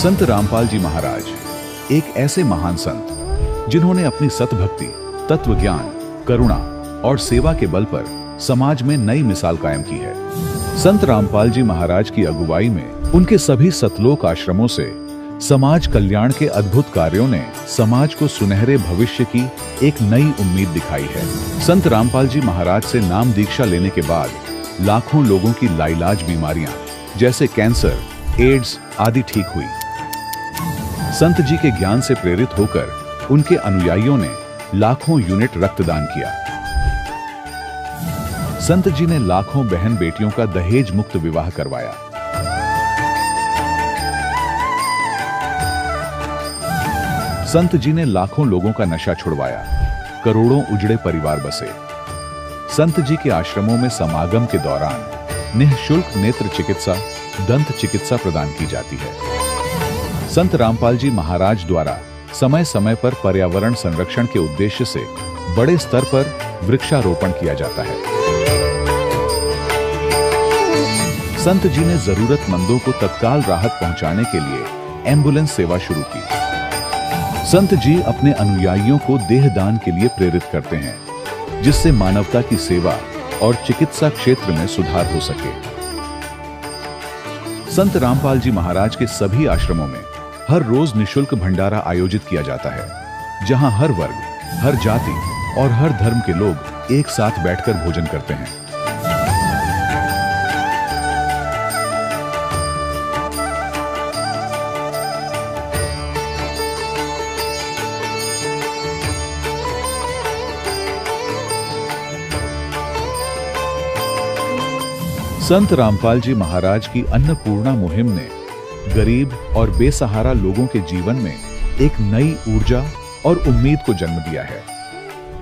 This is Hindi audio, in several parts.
संत रामपाल जी महाराज एक ऐसे महान संत जिन्होंने अपनी सतभक्ति, तत्व ज्ञान, करुणा और सेवा के बल पर समाज में नई मिसाल कायम की है। संत रामपाल जी महाराज की अगुवाई में उनके सभी सतलोक आश्रमों से समाज कल्याण के अद्भुत कार्यों ने समाज को सुनहरे भविष्य की एक नई उम्मीद दिखाई है। संत रामपाल जी महाराज से नाम दीक्षा लेने के बाद लाखों लोगों की लाइलाज बीमारियां जैसे कैंसर, एड्स आदि ठीक हुई। संत जी के ज्ञान से प्रेरित होकर उनके अनुयायियों ने लाखों यूनिट रक्तदान किया। संत जी ने लाखों बहन बेटियों का दहेज मुक्त विवाह करवाया। संत जी ने लाखों लोगों का नशा छुड़वाया, करोड़ों उजड़े परिवार बसे। संत जी के आश्रमों में समागम के दौरान निःशुल्क नेत्र चिकित्सा, दंत चिकित्सा प्रदान की जाती है। संत रामपाल जी महाराज द्वारा समय समय पर पर्यावरण संरक्षण के उद्देश्य से बड़े स्तर पर वृक्षारोपण किया जाता है। संत जी ने जरूरतमंदों को तत्काल राहत पहुंचाने के लिए एम्बुलेंस सेवा शुरू की। संत जी अपने अनुयायियों को देहदान के लिए प्रेरित करते हैं, जिससे मानवता की सेवा और चिकित्सा क्षेत्र में सुधार हो सके। संत रामपाल जी महाराज के सभी आश्रमों में हर रोज निःशुल्क भंडारा आयोजित किया जाता है, जहां हर वर्ग, हर जाति और हर धर्म के लोग एक साथ बैठकर भोजन करते हैं। संत रामपाल जी महाराज की अन्नपूर्णा मुहिम ने गरीब और बेसहारा लोगों के जीवन में एक नई ऊर्जा और उम्मीद को जन्म दिया है।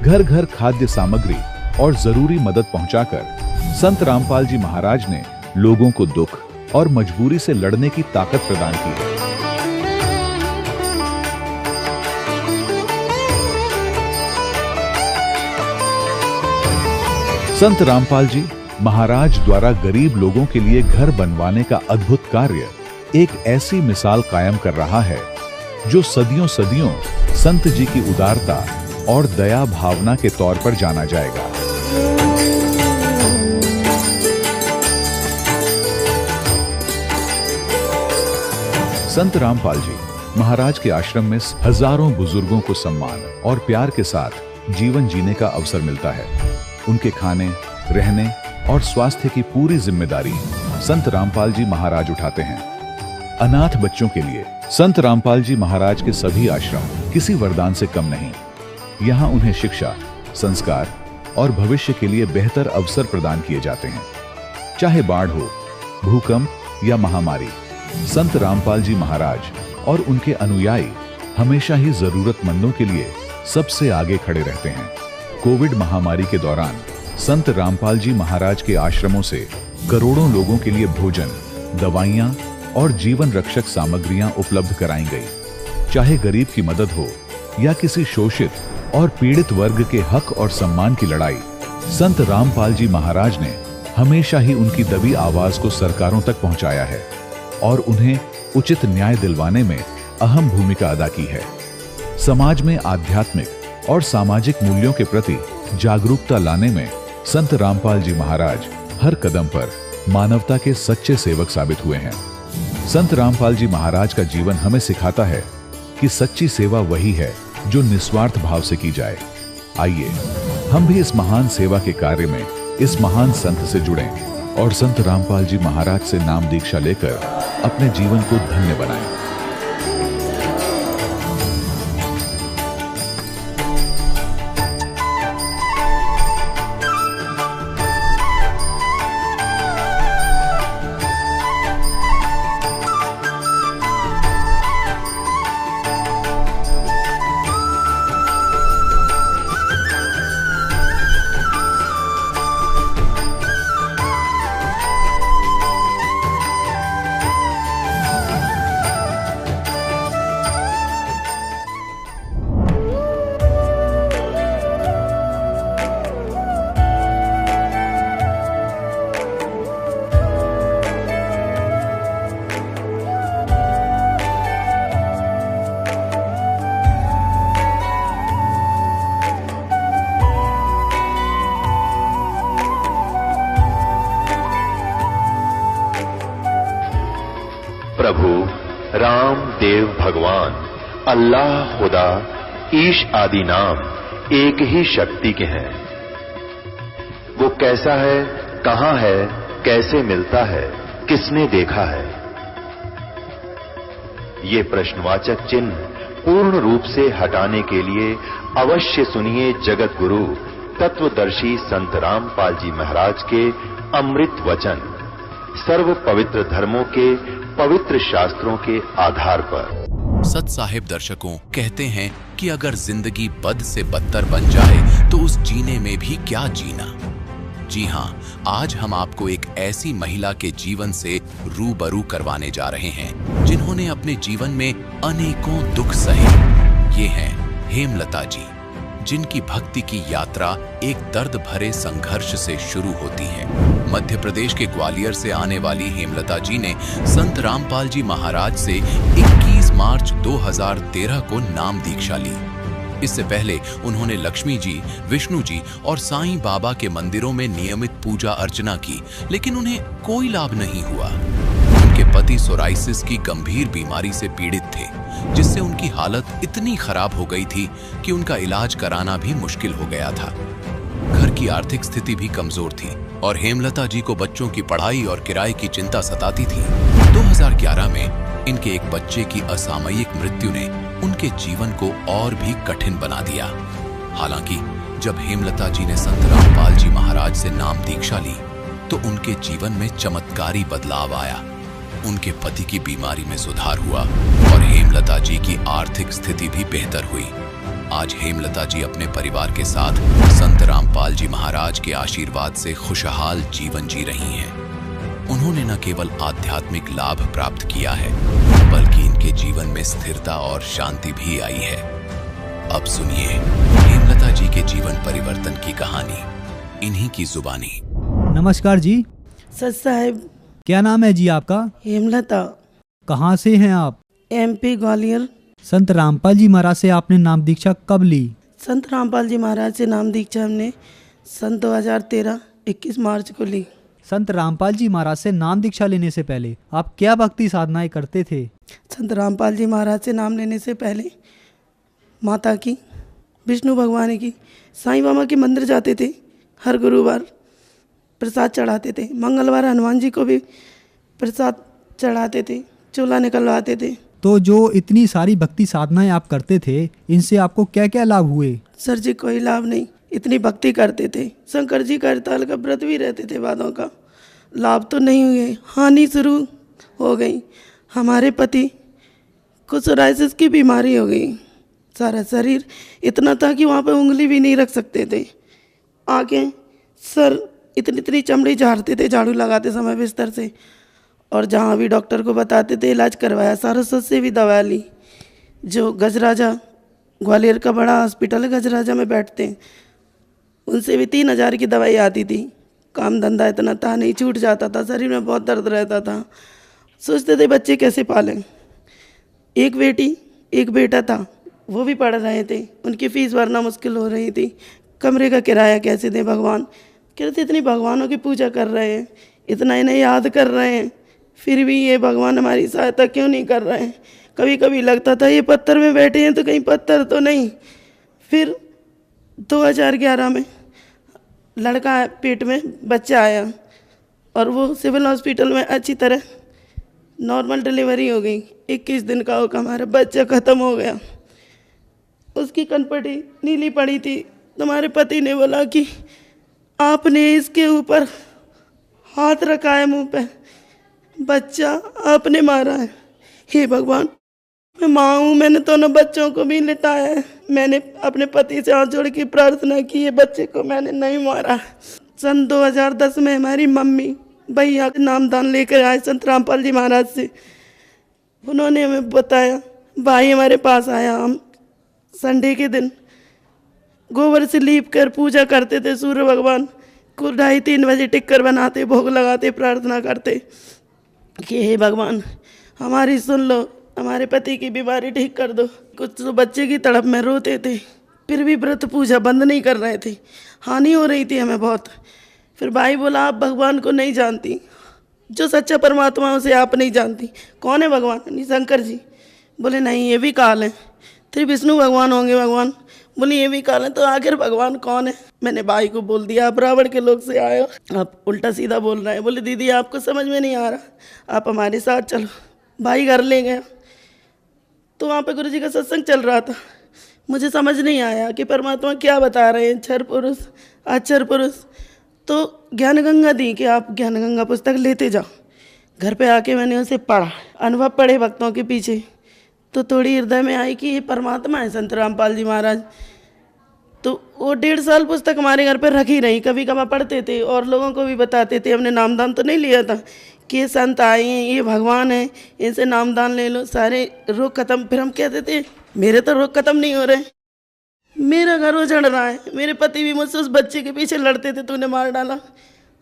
घर घर खाद्य सामग्री और जरूरी मदद पहुंचाकर संत रामपाल जी महाराज ने लोगों को दुख और मजबूरी से लड़ने की ताकत प्रदान की है। संत रामपाल जी महाराज द्वारा गरीब लोगों के लिए घर बनवाने का अद्भुत कार्य एक ऐसी मिसाल कायम कर रहा है जो सदियों सदियों संत जी की उदारता और दया भावना के तौर पर जाना जाएगा। संत रामपाल जी महाराज के आश्रम में हजारों बुजुर्गों को सम्मान और प्यार के साथ जीवन जीने का अवसर मिलता है। उनके खाने, रहने और स्वास्थ्य की पूरी जिम्मेदारी संत रामपाल जी महाराज उठाते हैं। अनाथ बच्चों के लिए संत रामपाल जी महाराज के सभी आश्रम किसी वरदान से कम नहीं। यहाँ उन्हें शिक्षा, संस्कार और भविष्य के लिए बेहतर अवसर प्रदान किए जाते हैं। चाहे बाढ़ हो, भूकंप या महामारी, संत रामपाल जी महाराज और उनके अनुयायी हमेशा ही जरूरतमंदों के लिए सबसे आगे खड़े रहते हैं। कोविड महामारी के दौरान संत रामपाल जी महाराज के आश्रमों से करोड़ों लोगों के लिए भोजन, दवाइयां और जीवन रक्षक सामग्रियां उपलब्ध कराई गई। चाहे गरीब की मदद हो या किसी शोषित और पीड़ित वर्ग के हक और सम्मान की लड़ाई, संत रामपाल जी महाराज ने हमेशा ही उनकी दबी आवाज को सरकारों तक पहुंचाया है और उन्हें उचित न्याय दिलवाने में अहम भूमिका अदा की है। समाज में आध्यात्मिक और सामाजिक मूल्यों के प्रति जागरूकता लाने में संत रामपाल जी महाराज हर कदम पर मानवता के सच्चे सेवक साबित हुए हैं। संत रामपाल जी महाराज का जीवन हमें सिखाता है कि सच्ची सेवा वही है जो निस्वार्थ भाव से की जाए। आइए हम भी इस महान सेवा के कार्य में इस महान संत से जुड़ें और संत रामपाल जी महाराज से नाम दीक्षा लेकर अपने जीवन को धन्य बनाएं। प्रभु राम देव भगवान अल्लाह खुदा ईश आदि नाम एक ही शक्ति के हैं। वो कैसा है, कहां है, कैसे मिलता है, किसने देखा है? ये प्रश्नवाचक चिन्ह पूर्ण रूप से हटाने के लिए अवश्य सुनिए जगत गुरु तत्वदर्शी संत रामपाल जी महाराज के अमृत वचन, सर्व पवित्र धर्मों के पवित्र शास्त्रों के आधार पर। सत साहिब दर्शकों कहते हैं कि अगर जिंदगी बद से बदतर बन जाए तो उस जीने में भी क्या जीना। जी हां, आज हम आपको एक ऐसी महिला के जीवन से रूबरू करवाने जा रहे हैं जिन्होंने अपने जीवन में अनेकों दुख सहे। ये हैं हेमलता जी, जिनकी भक्ति की यात्रा एक दर्द भरे संघर्ष से शुरू होती है। मध्य प्रदेश के ग्वालियर से आने वाली हेमलता जी ने संत रामपाल जी महाराज से 21 मार्च 2013 को नाम दीक्षा ली। इससे पहले उन्होंने लक्ष्मी जी, विष्णु जी और साईं बाबा के मंदिरों में नियमित पूजा अर्चना की, लेकिन उन्हें कोई लाभ नहीं हुआ। उनके पति सोराइसिस की गंभीर बीमारी से पीड़ित थे, जिससे उनकी हालत इतनी खराब हो गई थी कि उनका इलाज कराना भी मुश्किल हो गया था। घर की आर्थिक स्थिति भी कमजोर थी और हेमलता जी को बच्चों की पढ़ाई और किराए की चिंता सताती थी। 2011 में इनके एक बच्चे की असामयिक मृत्यु ने उनके जीवन को और भी कठिन बना दिया। हालांकि जब हेमलता जी ने संत रामपाल जी महाराज से नाम दीक्षा ली तो उनके जीवन में चमत्कारी बदलाव आया। उनके पति की बीमारी में सुधार हुआ और हेमलता जी की आर्थिक स्थिति भी बेहतर हुई। आज हेमलता जी अपने परिवार के साथ संत रामपाल जी महाराज के आशीर्वाद से खुशहाल जीवन जी रही हैं। उन्होंने न केवल आध्यात्मिक लाभ प्राप्त किया है, बल्कि इनके जीवन में स्थिरता और शांति भी आई है। अब सुनिए हेमलता जी के जीवन परिवर्तन की कहानी इन्हीं की जुबानी। नमस्कार जी। सत साहिब। क्या नाम है जी आपका? हेमलता। कहाँ से हैं आप? MP ग्वालियर। संत रामपाल जी महाराज से आपने नाम दीक्षा कब ली? संत रामपाल जी महाराज से नाम दीक्षा हमने सन 2013 21 मार्च को ली। संत रामपाल जी महाराज से नाम दीक्षा लेने से पहले आप क्या भक्ति साधनाएं करते थे? संत रामपाल जी महाराज से नाम लेने से पहले माता की, विष्णु भगवान की, साईं बाबा के मंदिर जाते थे। हर गुरुवार प्रसाद चढ़ाते थे। मंगलवार हनुमान जी को भी प्रसाद चढ़ाते थे, चूल्हा निकलवाते थे। तो जो इतनी सारी भक्ति साधनाएं आप करते थे, इनसे आपको क्या क्या लाभ हुए? सर जी कोई लाभ नहीं। इतनी भक्ति करते थे, शंकर जी का हड़ताल का व्रत भी रहते थे वादों का। लाभ तो नहीं हुए, हानि शुरू हो गई। हमारे पति को सोराइसिस की बीमारी हो गई। सारा शरीर इतना था कि वहाँ पे उंगली भी नहीं रख सकते थे। आंखें, सर, इतनी इतनी चमड़ी झाड़ते थे झाड़ू लगाते समय बिस्तर से। और जहाँ भी डॉक्टर को बताते थे इलाज करवाया, सारस्वत से भी दवा ली। जो गजराजा, ग्वालियर का बड़ा हॉस्पिटल है, गजराजा में बैठते हैं, उनसे भी 3000 की दवाई आती थी। काम धंधा इतना था नहीं, छूट जाता था, शरीर में बहुत दर्द रहता था। सोचते थे बच्चे कैसे पालें। एक बेटी एक बेटा था, वो भी पढ़ रहे थे, उनकी फीस भरना मुश्किल हो रही थी। कमरे का किराया कैसे दें भगवान। कहते इतनी भगवानों की पूजा कर रहे हैं, इतना इन्हें याद कर रहे हैं, फिर भी ये भगवान हमारी सहायता क्यों नहीं कर रहे हैं। कभी कभी लगता था ये पत्थर में बैठे हैं तो कहीं पत्थर तो नहीं। फिर 2011 में लड़का पेट में बच्चा आया और वो सिविल हॉस्पिटल में अच्छी तरह नॉर्मल डिलीवरी हो गई। 21 दिन का होगा, हमारा बच्चा ख़त्म हो गया। उसकी कनपटी नीली पड़ी थी। तुम्हारे पति ने बोला कि आपने इसके ऊपर हाथ रखा है मुंह पे, बच्चा आपने मारा है। हे भगवान, मैं माँ हूँ, मैंने दोनों बच्चों को भी लिटाया है। मैंने अपने पति से हाथ जोड़ के प्रार्थना की, ये बच्चे को मैंने नहीं मारा। सन 2010 में हमारी मम्मी भैया नामदान लेकर आए संत रामपाल जी महाराज से। उन्होंने हमें बताया, भाई हमारे पास आया। हम संडे के दिन गोबर से लीप कर पूजा करते थे। सूर्य भगवान को 2:30-3 बजे टिक कर बनाते, भोग लगाते, प्रार्थना करते कि हे भगवान हमारी सुन लो, हमारे पति की बीमारी ठीक कर दो। कुछ तो बच्चे की तड़प में रोते थे, फिर भी व्रत पूजा बंद नहीं कर रहे थे। हानि हो रही थी हमें बहुत। फिर भाई बोला आप भगवान को नहीं जानती, जो सच्चा परमात्मा है उसे आप नहीं जानती। कौन है भगवान? नहीं, शंकर जी। बोले नहीं, ये भी काल है। फिर विष्णु भगवान होंगे भगवान? बोले ये भी काल है। तो आखिर भगवान कौन है? मैंने भाई को बोल दिया, आप रावण के लोग से आए हो, आप उल्टा सीधा बोल रहे हैं। बोले दीदी आपको समझ में नहीं आ रहा, आप हमारे साथ चलो। भाई घर ले गया, तो वहाँ पे गुरुजी का सत्संग चल रहा था। मुझे समझ नहीं आया कि परमात्मा क्या बता रहे हैं, क्षर पुरुष अक्षर पुरुष। तो ज्ञान गंगा दी कि आप ज्ञान गंगा पुस्तक लेते जाओ। घर पे आके मैंने उसे पढ़ा, अनुभव पढ़े भक्तों के पीछे, तो थोड़ी हृदय में आई कि ये परमात्मा है संत रामपाल जी महाराज। तो वो 1.5 साल पुस्तक हमारे घर पर रखी रही, कभी कभार पढ़ते थे और लोगों को भी बताते थे। हमने नामदान तो नहीं लिया था कि ये संत आए हैं, ये भगवान है, इनसे नामदान ले लो, सारे रोग खत्म। फिर हम कहते थे मेरे तो रोग खत्म नहीं हो रहे, मेरा घर उजड़ रहा है, मेरे पति भी मुझसे उस बच्चे के पीछे लड़ते थे, तूने मार डाला।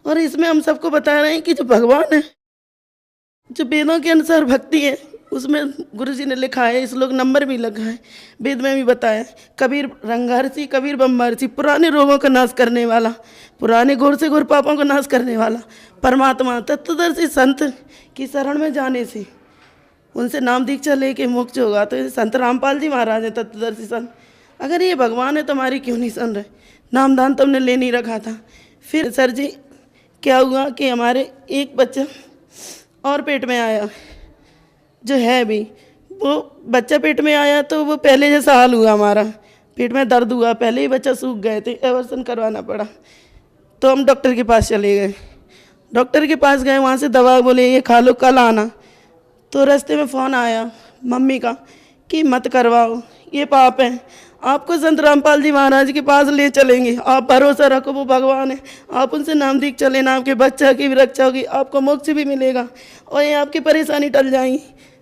और इसमें हम सबको बता रहे हैं कि जो भगवान है, जो वेदों के अनुसार भक्ति है, उसमें गुरुजी ने लिखा है, इस लोग नंबर भी लगा है, वेद में भी बताया, कबीर रंगहर्षि कबीर बम्बहर्षि, पुराने रोगों का नाश करने वाला, पुराने घोर से घोर पापों का नाश करने वाला परमात्मा तत्वदर्शी संत की शरण में जाने से उनसे नाम दीक्षा लेके मोक्ष होगा। तो संत रामपाल जी महाराज है तत्वदर्शी संत। अगर ये भगवान है तो हमारी क्यों नहीं सुन रहे? नामदान तुमने ले नहीं रखा था। फिर सर जी क्या हुआ कि हमारे एक बच्चा और पेट में आया, जो है भी वो बच्चा पेट में आया, तो वो पहले जैसा हाल हुआ, हमारा पेट में दर्द हुआ, पहले ही बच्चा सूख गए थे, एवर्सन करवाना पड़ा। तो हम डॉक्टर के पास चले गए, डॉक्टर के पास गए, वहाँ से दवा बोले ये खा लो, कल आना। तो रास्ते में फ़ोन आया मम्मी का कि मत करवाओ, ये पाप है, आपको संत रामपाल जी महाराज के पास ले चलेंगे, आप भरोसा रखो, वो भगवान है, आप उनसे नाम दीक्षा लेना, आपके बच्चा की भी रक्षा होगी, आपको मोक्ष भी मिलेगा और ये आपकी परेशानी टल जाएगी।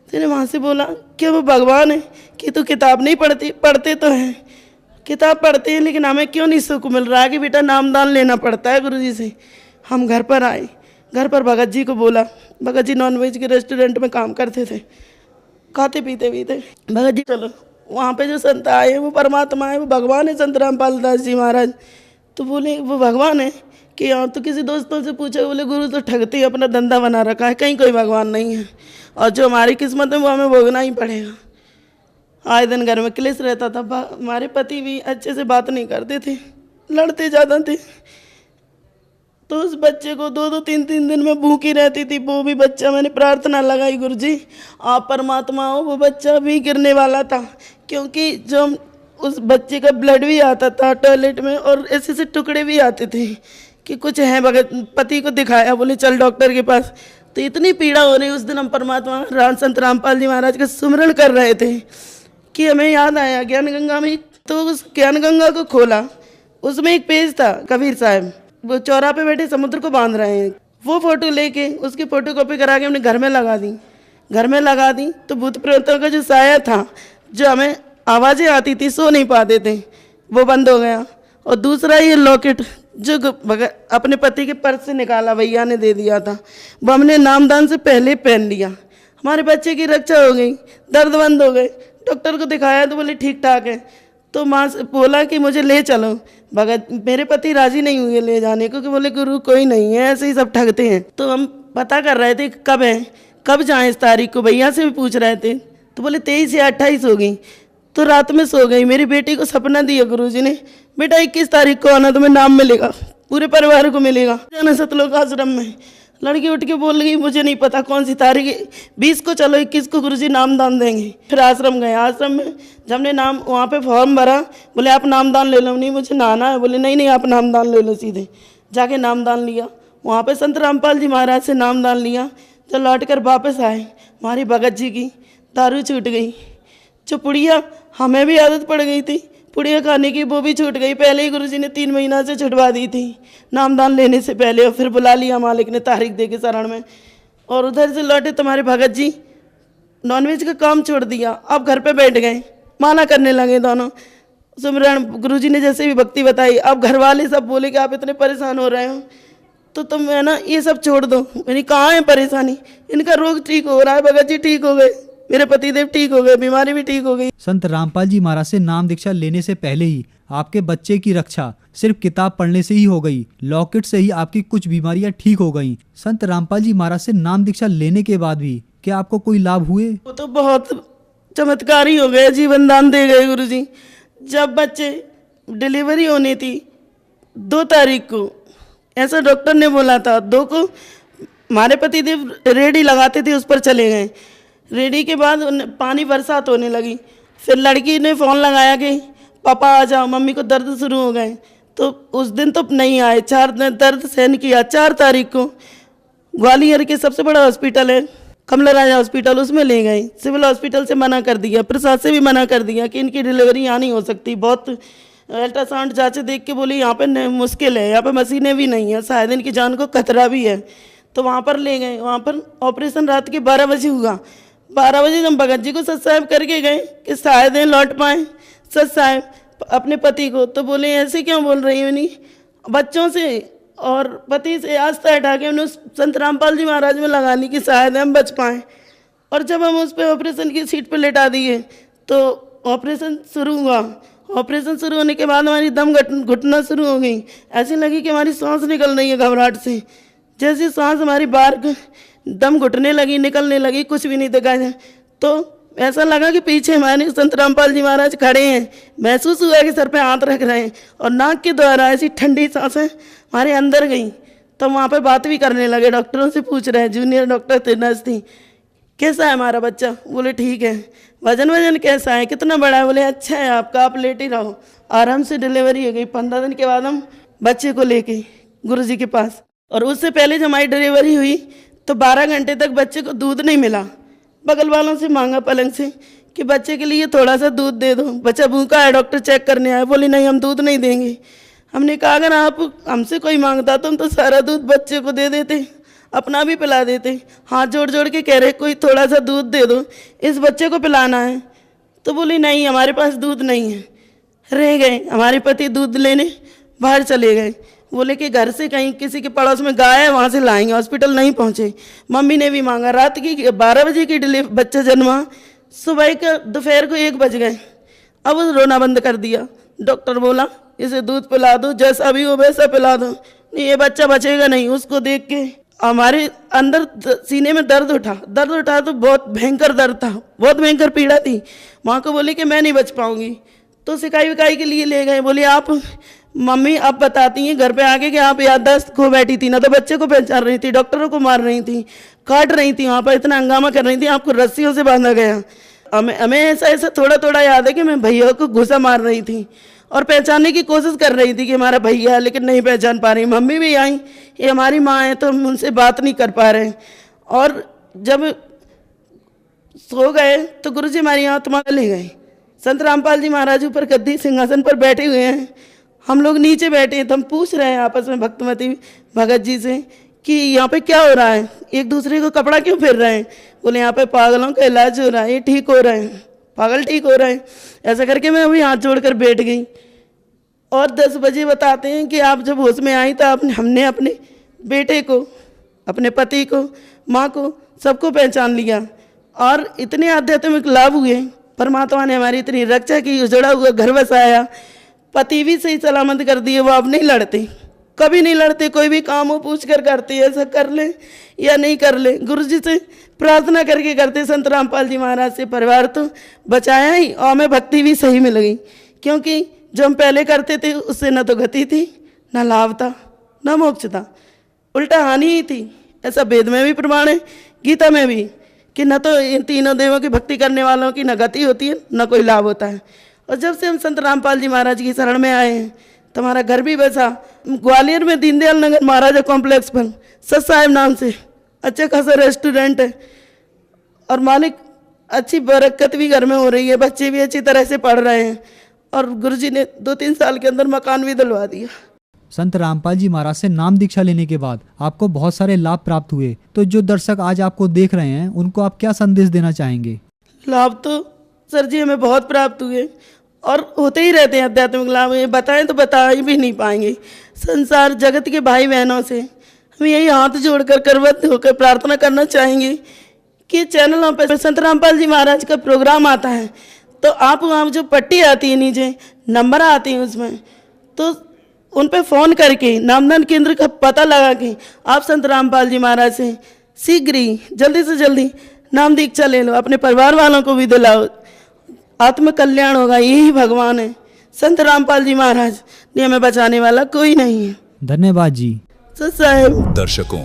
मैंने वहाँ से बोला क्या वो भगवान है कि तू किताब नहीं पढ़ती? पढ़ते तो हैं, किताब पढ़ते हैं, लेकिन हमें क्यों नहीं सुख मिल रहा है कि बेटा नामदान लेना पड़ता है गुरुजी से। हम घर पर आए, घर पर भगत जी को बोला, भगत जी नॉनवेज के रेस्टोरेंट में काम करते थे, खाते पीते भी थे। भगत जी चलो वहाँ पे जो संत आए हैं वो परमात्मा है, वो भगवान है संत रामपाल दास जी महाराज। तो बोले वो भगवान है कि और तो किसी दोस्तों से पूछा, बोले गुरु तो ठगते ही अपना धंधा बना रखा है, कहीं कोई भगवान नहीं है, और जो हमारी किस्मत है वो हमें भोगना ही पड़ेगा। आए दिन घर में क्लेश रहता था, हमारे पति भी अच्छे से बात नहीं करते थे, लड़ते ज़्यादा थे। तो उस बच्चे को 2-2 3-3 दिन में भूखी रहती थी वो भी बच्चा। मैंने प्रार्थना लगाई, गुरुजी आप परमात्मा हो, वो बच्चा भी गिरने वाला था, क्योंकि जो उस बच्चे का ब्लड भी आता था टॉयलेट में और ऐसे से टुकड़े भी आते थे कि कुछ है। भगत पति को दिखाया, बोले चल डॉक्टर के पास। तो इतनी पीड़ा हो रही, उस दिन हम परमात्मा संत रामपाल जी महाराज का सुमरण कर रहे थे कि हमें याद आया ज्ञान गंगा में। तो उस ज्ञान गंगा को खोला, उसमें एक पेज था, कबीर साहब वो चौराहे पे बैठे समुद्र को बांध रहे हैं, वो फोटो लेके उसकी फोटो कॉपी करा के हमने घर में लगा दी। घर में लगा दी तो भूत प्रेतों का जो साया था, जो हमें आवाज़ें आती थी, सो नहीं पाते थे, वो बंद हो गया। और दूसरा ये लॉकेट जो अपने पति के पर्स से निकाला, भैया ने दे दिया था, वो हमने नामदान से पहले पहन लिया। हमारे बच्चे की रक्षा हो गई, दर्द बंद हो गए। डॉक्टर को दिखाया तो बोले ठीक ठाक है। तो माँ से बोला कि मुझे ले चलो, भगत मेरे पति राजी नहीं हुए ले जाने को, कि बोले गुरु कोई नहीं है, ऐसे ही सब ठगते हैं। तो हम पता कर रहे थे कब है, कब जाएं इस तारीख को, भैया से भी पूछ रहे थे। तो बोले 23 या 28 हो गई। तो रात में सो गई। मेरी बेटी को सपना दिया गुरुजी ने, बेटा 21 तारीख को आना, तुम्हें नाम मिलेगा, पूरे परिवार को मिलेगा, जाना सतलोक आश्रम में। लड़की उठ के बोल गई मुझे नहीं पता कौन सी तारीख है, 20 को चलो, 21 को गुरुजी नामदान देंगे। फिर आश्रम गए। आश्रम में जब हमने नाम वहाँ पे फॉर्म भरा, बोले आप नामदान ले लो। नहीं मुझे नहाना है। बोले नहीं नहीं आप नामदान ले लो। सीधे जाके नामदान लिया, वहाँ पे संत रामपाल जी महाराज से नामदान लिया। जब लौट कर वापस आए, हमारी भगत जी की दारू छूट गई। जो पुड़िया हमें भी आदत पड़ गई थी पुड़िया खाने की, वो भी छूट गई। पहले ही गुरुजी ने 3 महीना से छुटवा दी थी नामदान लेने से पहले। और फिर बुला लिया मालिक ने तारीख दे के शरण में। और उधर से लौटे तुम्हारे भगत जी नॉनवेज का काम छोड़ दिया, अब घर पे बैठ गए, माना करने लगे दोनों। सुमरण गुरुजी ने जैसे भी भक्ति बताई, अब घर वाले सब बोले कि आप इतने परेशान हो रहे हो तो तुम है ना ये सब छोड़ दो। मैंने कहाँ है परेशानी, इनका रोग ठीक हो रहा है, भगत जी ठीक हो गए। मेरे पतिदेव ठीक हो गए, बीमारी भी ठीक हो गई। संत रामपाल जी महाराज से नाम दीक्षा लेने से पहले ही आपके बच्चे की रक्षा सिर्फ किताब पढ़ने से ही हो गई। लॉकेट से ही आपकी कुछ बीमारियां ठीक हो गईं। संत रामपाल जी महाराज से नाम दीक्षा लेने के बाद भी क्या आपको कोई लाभ हुए? वो तो बहुत चमत्कारी हो गए, जीवन दान दे गए गुरुजी। जब बच्चे डिलीवरी होनी थी 2 तारीख को, ऐसा डॉक्टर ने बोला था, 2 को हमारे पतिदेव रेडी लगाते थे, उस पर चले गए। रेडी के बाद पानी बरसात होने लगी। फिर लड़की ने फ़ोन लगाया कि पापा आ जाओ, मम्मी को दर्द शुरू हो गए। तो उस दिन तो नहीं आए, 4 दिन दर्द सहन किया। 4 तारीख को ग्वालियर के सबसे बड़ा हॉस्पिटल है कमला राजा हॉस्पिटल, उसमें ले गए। सिविल हॉस्पिटल से मना कर दिया, प्रसाद से भी मना कर दिया कि इनकी डिलीवरी यहाँ नहीं हो सकती। बहुत अल्ट्रासाउंड जांचें देख के बोली यहाँ पे मुश्किल है, यहाँ पे मशीनें भी नहीं है, शायद इनकी जान को खतरा भी है। तो वहाँ पर ले गए। वहाँ पर ऑपरेशन रात के 12 बजे हुआ। 12 बजे हम भगत जी को सच साहब करके गए कि शायद लौट पाए सच साहब अपने पति को। तो बोले ऐसे क्यों बोल रही हो? नहीं, बच्चों से और पति से आस्था हटा के उन्होंने संत रामपाल जी महाराज में लगानी कि शायद हम बच पाएँ। और जब हम उस पर ऑपरेशन की सीट पर लेटा दिए तो ऑपरेशन शुरू हुआ। ऑपरेशन शुरू होने के बाद हमारी दम घुटना शुरू हो गई। ऐसी लगी कि हमारी सांस निकल रही है घबराहट से। जैसे सांस हमारी बाहर दम घुटने लगी, निकलने लगी, कुछ भी नहीं दिखा जाए। तो ऐसा लगा कि पीछे हमारे संत रामपाल जी महाराज खड़े हैं। महसूस हुआ कि सर पे हाथ रख रहे हैं और नाक के द्वारा ऐसी ठंडी सांसें हमारे अंदर गई। तो वहाँ पर बात भी करने लगे, डॉक्टरों से पूछ रहे हैं, जूनियर डॉक्टर थे, नर्स थी, कैसा है हमारा बच्चा? बोले ठीक है। वजन कैसा है, कितना बड़ा है? बोले अच्छा है आपका, आप लेट ही रहो। आराम से डिलीवरी हो गई। 15 दिन के बाद हम बच्चे को लेके गुरुजी के पास। और उससे पहले जब हमारी डिलीवरी हुई तो 12 घंटे तक बच्चे को दूध नहीं मिला। बगल वालों से मांगा पलंग से कि बच्चे के लिए थोड़ा सा दूध दे दो, बच्चा भूखा है, डॉक्टर चेक करने आए। बोले नहीं, हम दूध नहीं देंगे। हमने कहा अगर आप हमसे कोई मांगता तो हम तो सारा दूध बच्चे को दे देते, अपना भी पिला देते। हाथ जोड़ जोड़ के कह रहे कोई थोड़ा सा दूध दे दो, इस बच्चे को पिलाना है। तो बोली नहीं, हमारे पास दूध नहीं है। रह गए। हमारे पति दूध लेने बाहर चले गए। बोले कि घर से कहीं किसी के पड़ोस में गाय है, वहाँ से लाएंगे। हॉस्पिटल नहीं पहुँचे। मम्मी ने भी मांगा। रात की 12 बजे की बच्चा जन्मा, सुबह के दोपहर को 1 बज गए। अब वो रोना बंद कर दिया। डॉक्टर बोला इसे दूध पिला दो, जैसा भी हो वैसा पिला दो, नहीं ये बच्चा बचेगा नहीं। उसको देख के हमारे अंदर सीने में दर्द उठा तो बहुत भयंकर दर्द था, बहुत भयंकर पीड़ा थी। माँ को बोली कि मैं नहीं बच पाऊंगी। तो सिकाई विकाई के लिए ले गए। बोली आप मम्मी अब बताती हैं घर पे आके कि आप याददाश्त खो बैठी थी ना, तो बच्चे को पहचान रही थी, डॉक्टरों को मार रही थी, काट रही थी, वहाँ पर इतना हंगामा कर रही थी, आपको रस्सियों से बांधा गया। हमें ऐसा थोड़ा थोड़ा याद है कि मैं भैया को घुसा मार रही थी और पहचानने की कोशिश कर रही थी कि हमारा भैया है, लेकिन नहीं पहचान पा रही। मम्मी भी आई, ये हमारी माँ है, तो हम उनसे बात नहीं कर पा रहे। और जब सो गए तो गुरुजी हमारी आत्मा ले गए। संत रामपाल जी महाराज ऊपर गद्दी सिंहासन पर बैठे हुए हैं, हम लोग नीचे बैठे हैं। तो हम पूछ रहे हैं आपस में भक्तमती भगत जी से कि यहाँ पे क्या हो रहा है, एक दूसरे को कपड़ा क्यों फेर रहे हैं? बोले यहाँ पे पागलों का इलाज हो रहा है, ये ठीक हो रहे हैं, पागल ठीक हो रहे हैं। ऐसा करके मैं अभी हाथ जोड़कर बैठ गई। और 10 बजे बताते हैं कि आप जब होश में आई तो हमने अपने बेटे को, अपने पति को, माँ को, सबको पहचान लिया। और इतने आध्यात्मिक लाभ हुए, परमात्मा ने हमारी इतनी रक्षा की, उजड़ा हुआ घर बसाया, पति भी सही सलामत कर दिए। वो अब नहीं लड़ते, कभी नहीं लड़ते, कोई भी काम हो पूछ कर करते, ऐसा कर ले या नहीं कर ले, गुरुजी से प्रार्थना करके करते। संत रामपाल जी महाराज से परिवार तो बचाया ही, और हमें भक्ति भी सही मिल गई। क्योंकि जो हम पहले करते थे उससे न तो गति थी, न लाभ था, न मोक्ष था, उल्टा हानि ही थी। ऐसा वेद में भी प्रमाण है, गीता में भी, कि न तो इन तीनों देवों की भक्ति करने वालों की न गति होती है, न कोई लाभ होता है। और जब से हम संत रामपाल जी महाराज की शरण में आए हैं तो हमारा घर भी बसा। ग्वालियर में दीनदयाल नगर महाराजा कॉम्प्लेक्स पर सत साहेब नाम से अच्छा खासा रेस्टोरेंट है, और मालिक अच्छी बरकत भी घर में हो रही है, बच्चे भी अच्छी तरह से पढ़ रहे हैं, और गुरुजी ने 2-3 साल के अंदर मकान भी दिलवा दिया। संत रामपाल जी महाराज से नाम दीक्षा लेने के बाद आपको बहुत सारे लाभ प्राप्त हुए। तो जो दर्शक आज आपको देख रहे हैं उनको आप क्या संदेश देना चाहेंगे? लाभ तो सर जी हमें बहुत प्राप्त हुए और होते ही रहते हैं आध्यात्मिक लाभ। ये बताएं तो बता ही भी नहीं पाएंगे। संसार जगत के भाई बहनों से हम यही हाथ जोड़कर करवत होकर प्रार्थना करना चाहेंगे कि चैनलों पर संत रामपाल जी महाराज का प्रोग्राम आता है, तो आप वहाँ जो पट्टी आती है नीचे नंबर आती है उसमें, तो उन पे फ़ोन करके नामदान केंद्र का पता लगा के आप संत रामपाल जी महाराज से शीघ्र ही जल्दी से जल्दी नाम दीक्षा ले लो, अपने परिवार वालों को भी दिलाओ, आत्म कल्याण होगा। यही भगवान है, संत रामपाल जी महाराज ने हमें बचाने वाला कोई नहीं है। धन्यवाद जी। साहेब दर्शकों,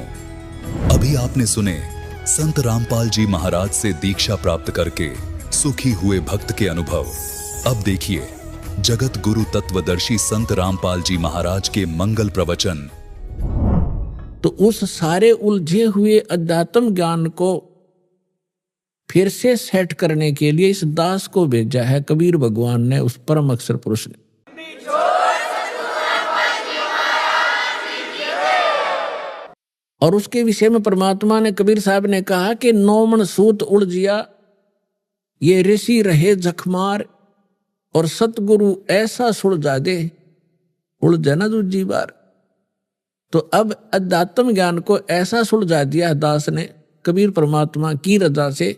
अभी आपने सुने संत रामपाल जी महाराज से दीक्षा प्राप्त करके सुखी हुए भक्त के अनुभव। अब देखिए जगत गुरु तत्वदर्शी संत रामपाल जी महाराज के मंगल प्रवचन। तो उस सारे उलझे हुए अध्यात्म ज्ञान को फिर से सेट करने के लिए इस दास को भेजा है कबीर भगवान ने, उस परम अक्षर पुरुष ने। और उसके विषय में परमात्मा ने, कबीर साहब ने कहा कि नौमन सूत उलझिया ये ऋषि रहे जखमार, और सतगुरु ऐसा सुलझा दे उलझे न दूजी बार। तो अब अध्यात्म ज्ञान को ऐसा सुलझा दिया दास ने कबीर परमात्मा की रजा से,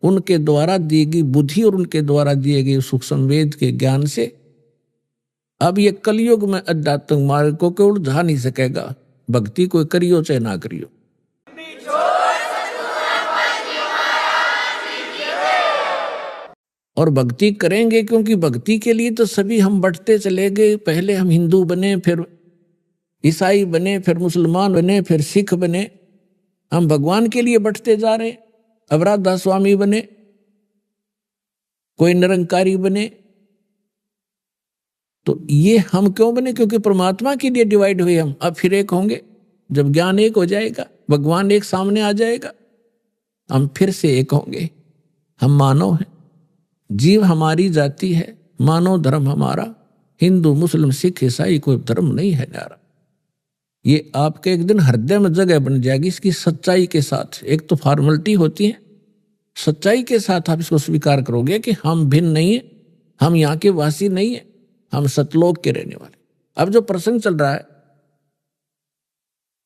उनके द्वारा दी गई बुद्धि और उनके द्वारा दिए गए सुख संवेद के ज्ञान से। अब ये कलयुग में अध्यात्म मार्ग को कोई उलझा नहीं सकेगा, भक्ति कोई करियो चाहे ना करियो। और भक्ति करेंगे, क्योंकि भक्ति के लिए तो सभी हम बढ़ते चले गए। पहले हम हिंदू बने, फिर ईसाई बने, फिर मुसलमान बने, फिर सिख बने। हम भगवान के लिए बढ़ते जा रहे। अब राधा स्वामी बने, कोई निरंकारी बने। तो ये हम क्यों बने? क्योंकि परमात्मा के लिए डिवाइड हुए हम। अब फिर एक होंगे, जब ज्ञान एक हो जाएगा, भगवान एक सामने आ जाएगा, हम फिर से एक होंगे। हम मानव हैं, जीव हमारी जाति है, मानव धर्म हमारा। हिंदू मुस्लिम सिख ईसाई कोई धर्म नहीं है न्यारा। ये आपके एक दिन हृदय में जगह बन जाएगी इसकी सच्चाई के साथ। एक तो फॉर्मेलिटी होती है, सच्चाई के साथ आप इसको स्वीकार करोगे कि हम भिन्न नहीं है, हम यहाँ के वासी नहीं है, हम सतलोक के रहने वाले। अब जो प्रसंग चल रहा है,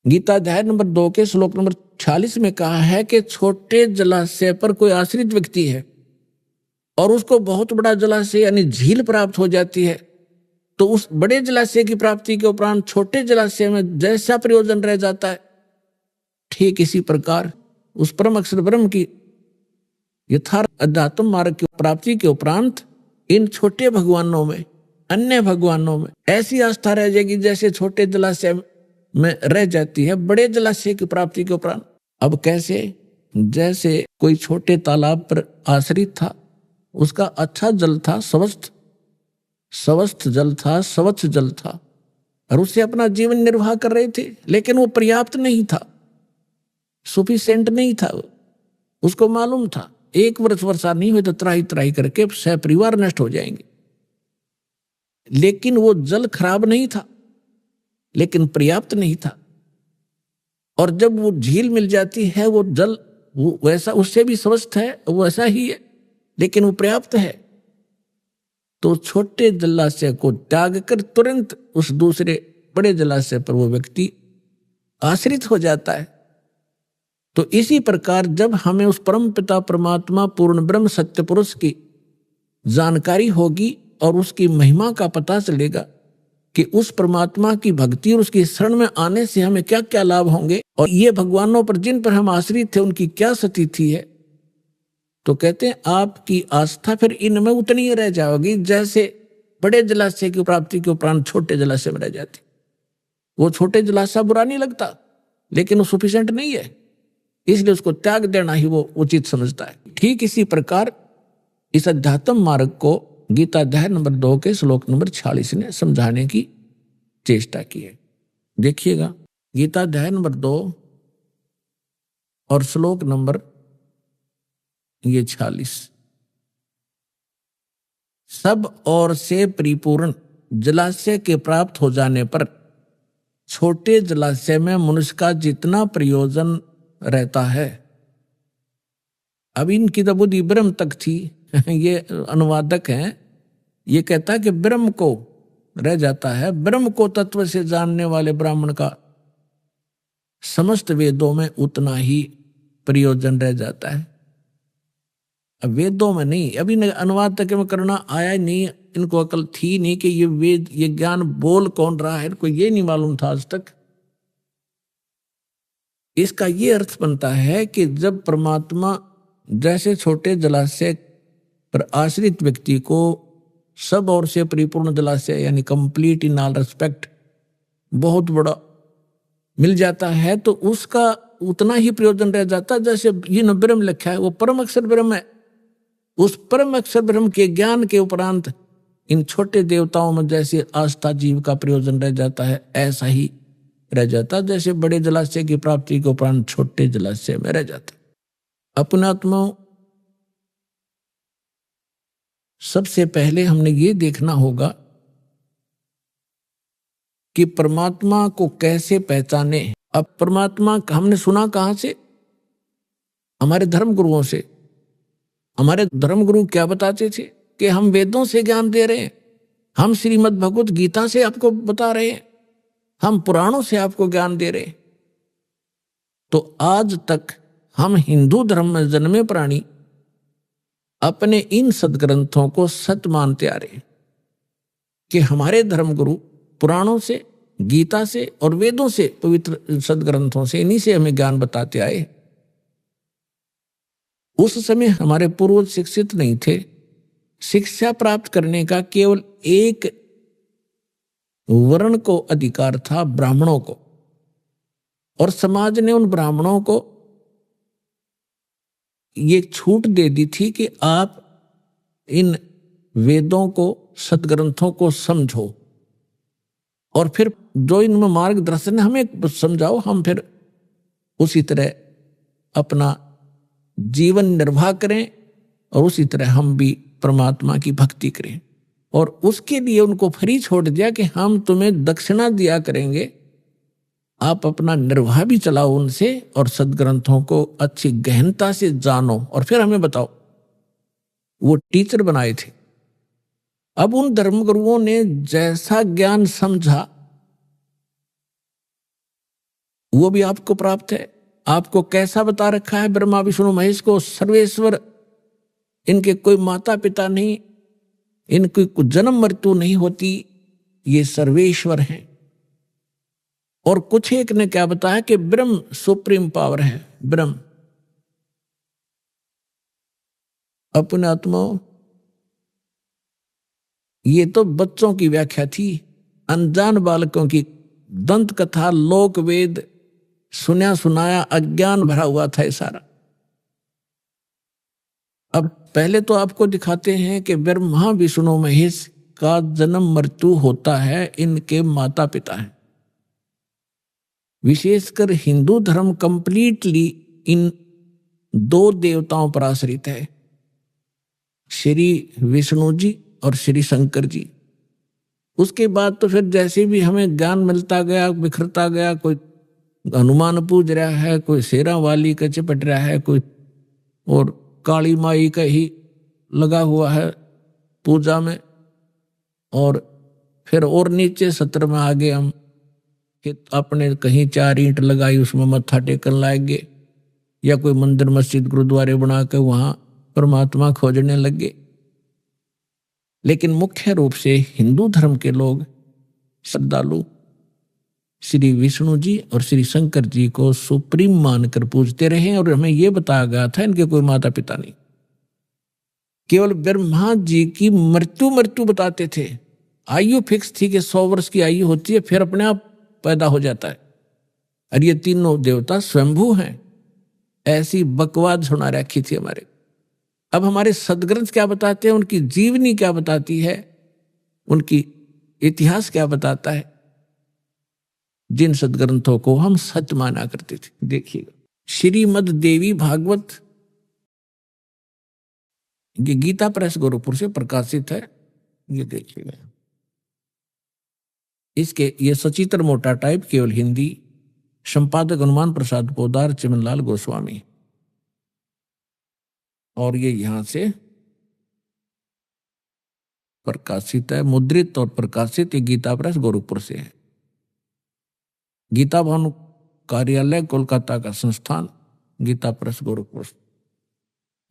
गीता अध्याय नंबर 2 के श्लोक नंबर 46 में कहा है कि छोटे जलाशय पर कोई आश्रित व्यक्ति है और उसको बहुत बड़ा जलाशय यानी झील प्राप्त हो जाती है, तो उस बड़े जलाशय की प्राप्ति के उपरांत छोटे जलाशय में जैसा प्रयोजन रह जाता है, ठीक इसी प्रकार उस परम अक्षर ब्रह्म की यथार्थ अध्यात्म मार्ग की प्राप्ति के उपरांत इन छोटे भगवानों में, अन्य भगवानों में ऐसी आस्था रह जाएगी जैसे छोटे जलाशय में रह जाती है बड़े जलाशय की प्राप्ति के उपरांत। अब कैसे? जैसे कोई छोटे तालाब पर आश्रित था, उसका अच्छा जल था, स्वस्थ जल था, स्वच्छ जल था, और उससे अपना जीवन निर्वाह कर रहे थे, लेकिन वो पर्याप्त नहीं था, सफिशिएंट नहीं था। उसको मालूम था एक वर्ष वर्षा नहीं हुई तो त्राही त्राही करके सहपरिवार नष्ट हो जाएंगे। लेकिन वो जल खराब नहीं था, लेकिन पर्याप्त नहीं था। और जब वो झील मिल जाती है, वो जल वो वैसा उससे भी स्वस्थ है, वो ऐसा ही है, लेकिन वो पर्याप्त है। तो छोटे जलाशय को त्याग कर तुरंत उस दूसरे बड़े जलाशय पर वो व्यक्ति आश्रित हो जाता है। तो इसी प्रकार जब हमें उस परम पिता परमात्मा पूर्ण ब्रह्म सत्य पुरुष की जानकारी होगी और उसकी महिमा का पता चलेगा कि उस परमात्मा की भक्ति और उसकी शरण में आने से हमें क्या क्या लाभ होंगे, और ये भगवानों पर जिन पर हम आश्रित थे उनकी क्या स्थिति है, तो कहते हैं आपकी आस्था फिर इनमें उतनी ही रह जाएगी जैसे बड़े जलाशय की प्राप्ति के उपरांत छोटे जलाशय में रह जाती। वो छोटे जलाशय बुरा नहीं लगता, लेकिन वो सफिशिएंट नहीं है, इसलिए उसको त्याग देना ही वो उचित समझता है। ठीक इसी प्रकार इस अध्यात्म मार्ग को गीता अध्याय नंबर 2 के श्लोक नंबर 46 ने समझाने की चेष्टा की है। देखिएगा, गीता अध्याय नंबर 2 और श्लोक नंबर 46। सब ओर से परिपूर्ण जलाशय के प्राप्त हो जाने पर छोटे जलाशय में मनुष्य का जितना प्रयोजन रहता है। अब इनकी तो बुद्धि ब्रह्म तक थी। ये अनुवादक हैं, ये कहता है कि ब्रह्म को रह जाता है, ब्रह्म को तत्व से जानने वाले ब्राह्मण का समस्त वेदों में उतना ही प्रयोजन रह जाता है। अब वेदों में नहीं, अभी अनुवाद तक में करना आया नहीं, इनको अकल थी नहीं कि ये वेद, ये ज्ञान बोल कौन रहा है, इनको ये नहीं मालूम था आज तक। इसका ये अर्थ बनता है कि जब परमात्मा जैसे छोटे जलाशय पर आश्रित व्यक्ति को सब ओर से परिपूर्ण जलाशय यानी कंप्लीट इन ऑल रेस्पेक्ट बहुत बड़ा मिल जाता है, तो उसका उतना ही प्रयोजन रह जाता है जैसे ये न ब्रह्म लिखा है, वो परम अक्षर ब्रह्म है। उस परम अक्षर ब्रह्म के ज्ञान के उपरांत इन छोटे देवताओं में जैसे आस्था जीव का प्रयोजन रह जाता है, ऐसा ही रह जाता जैसे बड़े जलाशय की प्राप्ति के उपरांत छोटे जलाशय में रह जाता। अपने आत्मा सबसे पहले हमने ये देखना होगा कि परमात्मा को कैसे पहचाने। अब परमात्मा हमने सुना कहां से? हमारे धर्म गुरुओं से। हमारे धर्म गुरु क्या बताते थे कि हम वेदों से ज्ञान दे रहे हैं, हम श्रीमद् भगवत गीता से आपको बता रहे हैं, हम पुराणों से आपको ज्ञान दे रहे हैं। तो आज तक हम हिंदू धर्म में जन्मे प्राणी अपने इन सदग्रंथों को सत्य मानते आ रहे हैं कि हमारे धर्म गुरु पुराणों से, गीता से और वेदों से, पवित्र सदग्रंथों से, इन्हीं से हमें ज्ञान बताते आए। उस समय हमारे पूर्वज शिक्षित नहीं थे। शिक्षा प्राप्त करने का केवल एक वर्ण को अधिकार था, ब्राह्मणों को, और समाज ने उन ब्राह्मणों को ये छूट दे दी थी कि आप इन वेदों को, सदग्रंथों को समझो और फिर जो इनमें मार्गदर्शन हमें समझाओ, हम फिर उसी तरह अपना जीवन निर्वाह करें और उसी तरह हम भी परमात्मा की भक्ति करें। और उसके लिए उनको फ्री छोड़ दिया कि हम तुम्हें दक्षिणा दिया करेंगे, आप अपना निर्वाह भी चलाओ उनसे और सदग्रंथों को अच्छी गहनता से जानो और फिर हमें बताओ। वो टीचर बनाए थे। अब उन धर्मगुरुओं ने जैसा ज्ञान समझा वो भी आपको प्राप्त है। आपको कैसा बता रखा है? ब्रह्मा विष्णु महेश को सर्वेश्वर, इनके कोई माता पिता नहीं, इनकी कोई जन्म मृत्यु नहीं होती, ये सर्वेश्वर हैं। और कुछ एक ने क्या बताया कि ब्रह्म सुप्रीम पावर है। ब्रह्म अपने आत्मा, ये तो बच्चों की व्याख्या थी, अनजान बालकों की दंत कथा, लोक वेद सुना सुनाया अज्ञान भरा हुआ था ये सारा। अब पहले तो आपको दिखाते हैं कि ब्रह्मा विष्णु महेश का जन्म मृत्यु होता है, इनके माता पिता हैं। विशेषकर हिंदू धर्म कंप्लीटली इन दो देवताओं पर आश्रित है, श्री विष्णु जी और श्री शंकर जी। उसके बाद तो फिर जैसे भी हमें ज्ञान मिलता गया, बिखरता गया, कोई हनुमान पूज रहा है, कोई शेरा वाली का चिपट रहा है, कोई और काली माई का ही लगा हुआ है पूजा में, और फिर और नीचे सत्र में आ गए हम कि अपने कहीं 4 ईंट लगाई उसमें मत्था टेकन लाएंगे, या कोई मंदिर मस्जिद गुरुद्वारे बना के वहां परमात्मा खोजने लगे। लेकिन मुख्य रूप से हिंदू धर्म के लोग श्रद्धालु श्री विष्णु जी और श्री शंकर जी को सुप्रीम मानकर पूजते रहे। और हमें यह बताया गया था इनके कोई माता पिता नहीं। केवल ब्रह्मा जी की मृत्यु बताते थे, आयु फिक्स थी कि 100 वर्ष की आयु होती है, फिर अपने आप पैदा हो जाता है। और ये तीनों देवता स्वयंभू हैं। ऐसी बकवाद सुना रखी थी हमारे। अब हमारे सदग्रंथ क्या बताते हैं, उनकी जीवनी क्या बताती है, उनकी इतिहास क्या बताता है, जिन सदग्रंथों को हम सत्य माना करते थे। देखिएगा, श्रीमद् देवी भागवत, ये गीता प्रेस गोरखपुर से प्रकाशित है। ये देखिएगा, इसके ये सचित्र मोटा टाइप, केवल हिंदी, संपादक हनुमान प्रसाद पोदार, चिमनलाल गोस्वामी। और ये यहां से प्रकाशित है, मुद्रित और प्रकाशित। ये गीता प्रेस गोरखपुर से है। गीता भवन कार्यालय कोलकाता का संस्थान, गीता प्रेस गोरखपुर।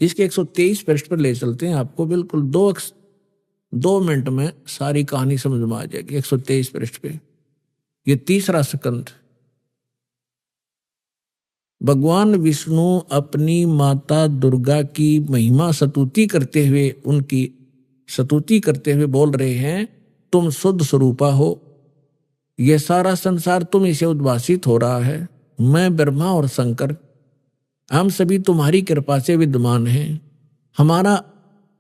इसके 123 पृष्ठ पर ले चलते हैं आपको, बिल्कुल 2 मिनट में सारी कहानी समझ में आ जाएगी। 123 पृष्ठ पे ये तीसरा स्कंद। भगवान विष्णु अपनी माता दुर्गा की महिमा स्तुति करते हुए, उनकी स्तुति करते हुए बोल रहे हैं, तुम शुद्ध स्वरूपा हो, यह सारा संसार तुम इसे उद्भासित हो रहा है। मैं ब्रह्मा और शंकर हम सभी तुम्हारी कृपा से विद्यमान हैं। हमारा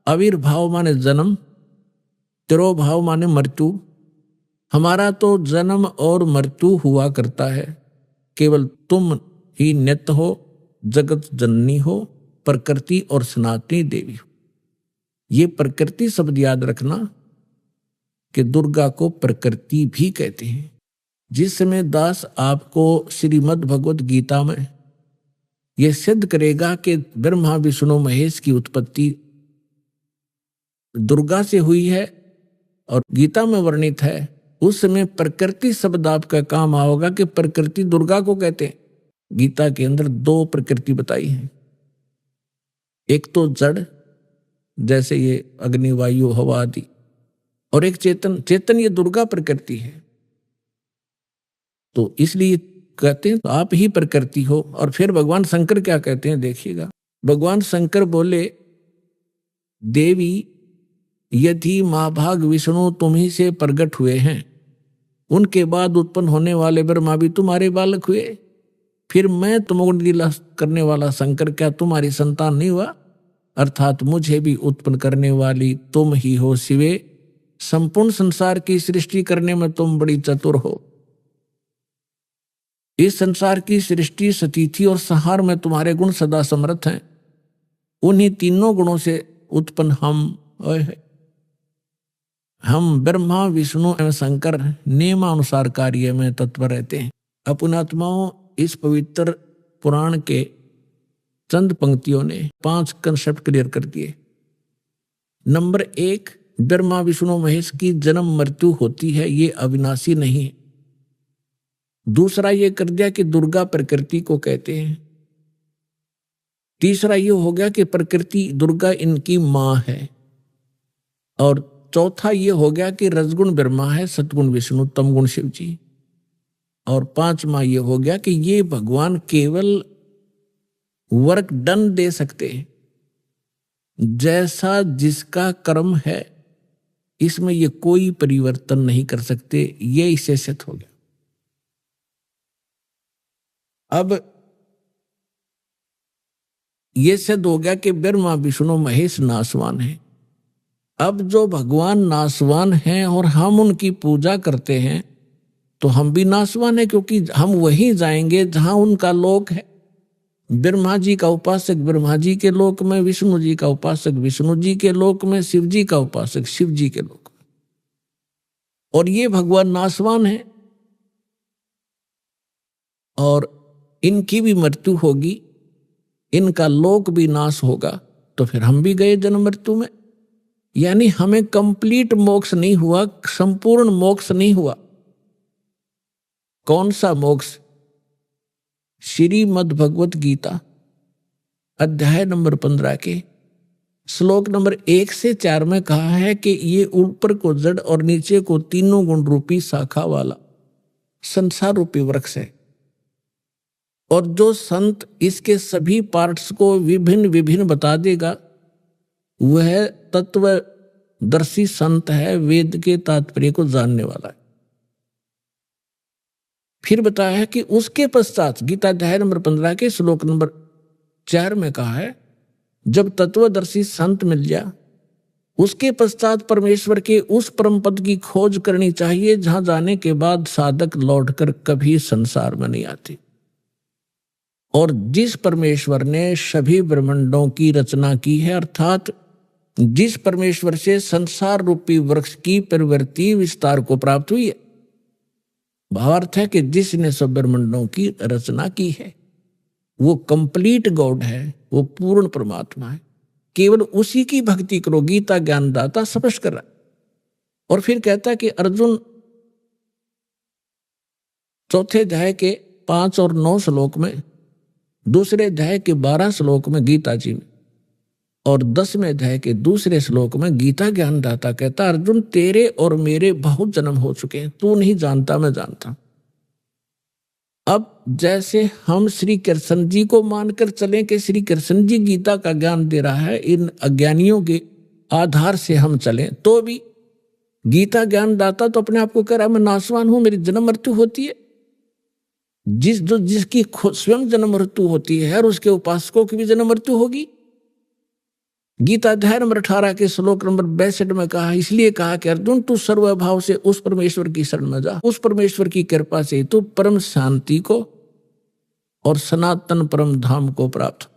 आविर्भाव माने जन्म, तिरोभाव माने मृत्यु। हमारा तो जन्म और मृत्यु हुआ करता है, केवल तुम ही नित्य हो, जगत जननी हो, प्रकृति और सनातनी देवी हो। ये प्रकृति शब्द याद रखना कि दुर्गा को प्रकृति भी कहते हैं। जिस समय दास आपको श्रीमद् भगवत गीता में यह सिद्ध करेगा कि ब्रह्मा विष्णु महेश की उत्पत्ति दुर्गा से हुई है और गीता में वर्णित है, उस समय प्रकृति शब्द आपका काम आओगा कि प्रकृति दुर्गा को कहते हैं। गीता के अंदर 2 प्रकृति बताई है, एक तो जड़ जैसे ये अग्नि वायु हवा आदि, और एक चेतन। चेतन ये दुर्गा प्रकृति है। तो इसलिए कहते हैं तो आप ही प्रकृति हो। और फिर भगवान शंकर क्या कहते हैं देखिएगा। भगवान शंकर बोले, देवी यदि महाभाग विष्णु तुम ही से प्रकट हुए हैं, उनके बाद उत्पन्न होने वाले ब्रह्मा भी तुम्हारे बालक हुए, फिर मैं तुमको लीला करने वाला शंकर क्या तुम्हारी संतान नहीं हुआ? अर्थात मुझे भी उत्पन्न करने वाली तुम ही हो शिवे। संपूर्ण संसार की सृष्टि करने में तुम बड़ी चतुर हो। इस संसार की सृष्टि, स्थिति और संहार में तुम्हारे गुण सदा समर्थ हैं। उन्हीं तीनों गुणों से उत्पन्न हम ब्रह्मा विष्णु एवं शंकर नियमानुसार कार्य में तत्पर रहते हैं। अपनात्माओं, इस पवित्र पुराण के चंद पंक्तियों ने 5 कंसेप्ट क्लियर कर दिए। नंबर 1, ब्रह्मा विष्णु महेश की जन्म मृत्यु होती है, ये अविनाशी नहीं है। दूसरा ये कर दिया कि दुर्गा प्रकृति को कहते हैं। तीसरा ये हो गया कि प्रकृति दुर्गा इनकी मां है। और चौथा ये हो गया कि रजगुण ब्रह्मा है, सतगुण विष्णु, तमगुण शिव जी। और 5वां ये हो गया कि ये भगवान केवल वर्क डन दे सकते हैं, जैसा जिसका कर्म है इसमें ये कोई परिवर्तन नहीं कर सकते। ये इससे सिद्ध हो गया। अब ये सिद्ध हो गया कि ब्रह्मा विष्णु महेश नासवान है। अब जो भगवान नासवान हैं और हम उनकी पूजा करते हैं तो हम भी नासवान है, क्योंकि हम वहीं जाएंगे जहां उनका लोक है। ब्रह्मा जी का उपासक ब्रह्मा जी के लोक में, विष्णु जी का उपासक विष्णु जी के लोक में, शिव जी का उपासक शिव जी के लोक में। और ये भगवान नासवान है और इनकी भी मृत्यु होगी, इनका लोक भी नाश होगा, तो फिर हम भी गए जन्म मृत्यु में। यानी हमें कंप्लीट मोक्ष नहीं हुआ, संपूर्ण मोक्ष नहीं हुआ। कौन सा मोक्ष? श्रीमद् भगवत गीता अध्याय नंबर 15 के श्लोक नंबर 1 से 4 में कहा है कि ये ऊपर को जड़ और नीचे को तीनों गुण रूपी शाखा वाला संसार रूपी वृक्ष है। और जो संत इसके सभी पार्ट्स को विभिन्न विभिन्न बता देगा वह तत्वदर्शी संत है, वेद के तात्पर्य को जानने वाला है। फिर बताया है कि उसके पश्चात गीता अध्याय नंबर 15 के श्लोक नंबर 4 में कहा है, जब तत्वदर्शी संत मिल जाए उसके पश्चात परमेश्वर के उस परम पद की खोज करनी चाहिए जहां जाने के बाद साधक लौटकर कभी संसार में नहीं आते। और जिस परमेश्वर ने सभी ब्रह्मांडों की रचना की है, अर्थात जिस परमेश्वर से संसार रूपी वृक्ष की प्रवृत्ति विस्तार को प्राप्त हुई है, भावार्थ है कि जिसने सब ब्रह्मांडों की रचना की है वो कंप्लीट गॉड है, वो पूर्ण परमात्मा है। केवल उसी की भक्ति करो, गीता ज्ञानदाता स्पष्ट कर रहा है। और फिर कहता है कि अर्जुन चौथे अध्याय के 5 और 9 श्लोक में, दूसरे अध्याय के 12 श्लोक में गीता जी में और 10वें अध्याय के दूसरे श्लोक में गीता ज्ञानदाता कहता, अर्जुन तेरे और मेरे बहुत जन्म हो चुके हैं, तू नहीं जानता मैं जानता। अब जैसे हम श्री कृष्ण जी को मानकर चलें कि श्री कृष्ण जी गीता का ज्ञान दे रहा है, इन अज्ञानियों के आधार से हम चलें, तो भी गीता ज्ञानदाता तो अपने आप को कह रहा है मैं नाशवान हूं, मेरी जन्म मृत्यु होती है। जिसकी स्वयं जन्म मृत्यु होती है और उसके उपासकों की भी जन्म मृत्यु होगी। गीता अध्याय नंबर 18 के श्लोक नंबर 62 में कहा, इसलिए कहा कि अर्जुन तू सर्वभाव से उस परमेश्वर की शरण में जा, उस परमेश्वर की कृपा से तू परम शांति को और सनातन परम धाम को प्राप्त,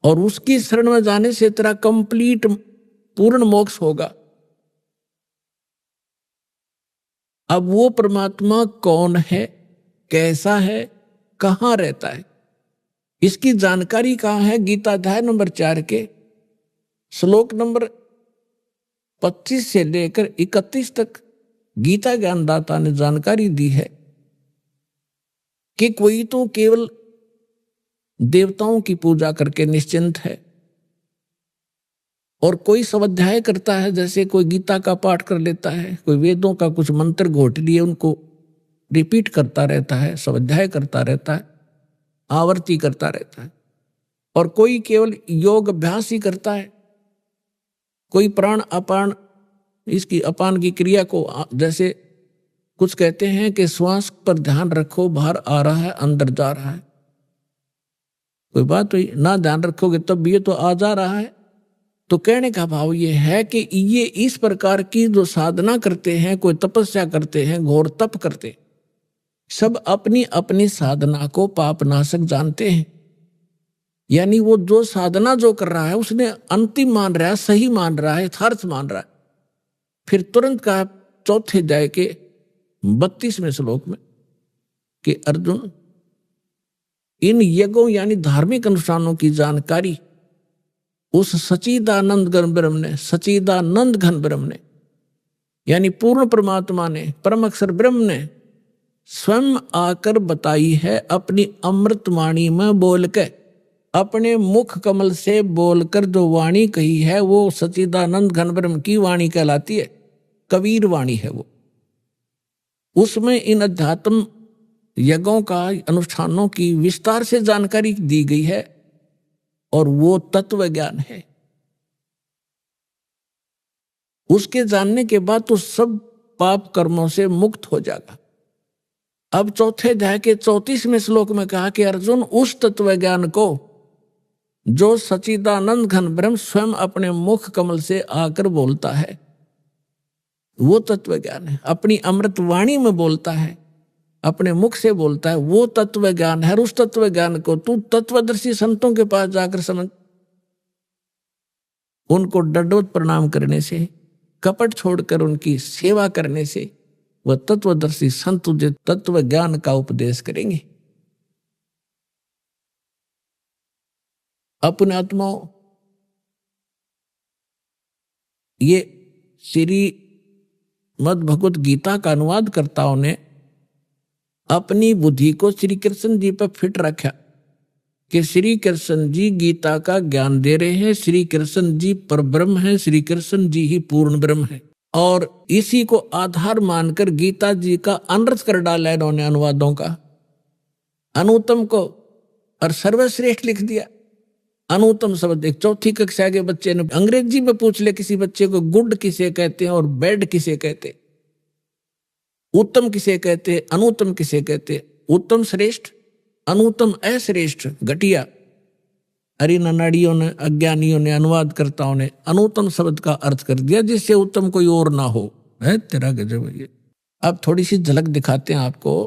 और उसकी शरण में जाने से तेरा कंप्लीट पूर्ण मोक्ष होगा। अब वो परमात्मा कौन है, कैसा है, कहां रहता है, इसकी जानकारी कहां है? गीता अध्याय नंबर 4 के श्लोक नंबर 25 से लेकर 31 तक गीता ज्ञानदाता ने जानकारी दी है कि कोई तो केवल देवताओं की पूजा करके निश्चिंत है, और कोई स्वाध्याय करता है, जैसे कोई गीता का पाठ कर लेता है, कोई वेदों का कुछ मंत्र घोट लिए उनको रिपीट करता रहता है, स्वाध्याय करता रहता है, आवर्ती करता रहता है, और कोई केवल योग अभ्यास ही करता है। कोई प्राण अपान, इसकी अपान की क्रिया को, जैसे कुछ कहते हैं कि श्वास पर ध्यान रखो, बाहर आ रहा है अंदर जा रहा है, कोई बात हुई, ना ध्यान रखोगे तब भी ये तो आ जा रहा है। तो कहने का भाव ये है कि ये इस प्रकार की जो साधना करते हैं, कोई तपस्या करते हैं, घोर तप करते, सब अपनी अपनी साधना को पापनाशक जानते हैं। यानी वो जो साधना जो कर रहा है उसने अंतिम मान रहा है, सही मान रहा है, यथार्थ मान रहा है। फिर तुरंत कहा चौथे अध्याय के 32वें श्लोक में कि अर्जुन इन यज्ञों यानी धार्मिक अनुष्ठानों की जानकारी उस सच्चिदानंद घन ब्रह्म ने, सच्चिदानंद घन ब्रह्म ने, यानी पूर्ण परमात्मा ने, परम अक्षर ब्रह्म ने स्वयं आकर बताई है, अपनी अमृत वाणी में बोल के, अपने मुख कमल से बोलकर जो वाणी कही है वो सच्चिदानंद घन ब्रह्म की वाणी कहलाती है, कबीर वाणी है वो। उसमें इन अध्यात्म यज्ञों का, अनुष्ठानों की विस्तार से जानकारी दी गई है, और वो तत्व ज्ञान है। उसके जानने के बाद तो सब पाप कर्मों से मुक्त हो जाएगा। अब चौथे अध्याय के 34वें श्लोक में कहा कि अर्जुन उस तत्व ज्ञान को जो सच्चिदानंद घन ब्रह्म स्वयं अपने मुख कमल से आकर बोलता है, वो तत्व ज्ञान है। अपनी अमृत वाणी में बोलता है, अपने मुख से बोलता है, वो तत्व ज्ञान है। और उस तत्व ज्ञान को तू तत्वदर्शी संतों के पास जाकर समझ, उनको दंडवत प्रणाम करने से, कपट छोड़कर उनकी सेवा करने से वह तत्वदर्शी संत तुझे तत्व ज्ञान का उपदेश करेंगे। अपने आत्माओं, ये श्री मद् भगवत गीता का अनुवादकर्ताओं ने अपनी बुद्धि को श्री कृष्ण जी पर फिट रखा कि श्री कृष्ण जी गीता का ज्ञान दे रहे हैं, श्री कृष्ण जी परब्रह्म हैं, श्री कृष्ण जी ही पूर्ण ब्रह्म है, और इसी को आधार मानकर गीता जी का अनर्थ कर डाला इन्होंने अनुवादों का। अनुत्तम को और सर्वश्रेष्ठ लिख दिया। अनुत्तम शब्द एक चौथी कक्षा के बच्चे ने अंग्रेजी में पूछ ले किसी बच्चे को, गुड किसे कहते हैं और बैड किसे कहते हैं, उत्तम किसे कहते हैं, अनुत्तम किसे कहते हैं, उत्तम श्रेष्ठ, अनुत्तम अश्रेष्ठ, घटिया। अरिन अनाड़ियों ने, अज्ञानियों ने, अनुवादकर्ताओं ने अनुत्तम शब्द का अर्थ कर दिया जिससे उत्तम कोई और ना हो। है तेरा गजब है ये। अब थोड़ी सी झलक दिखाते हैं आपको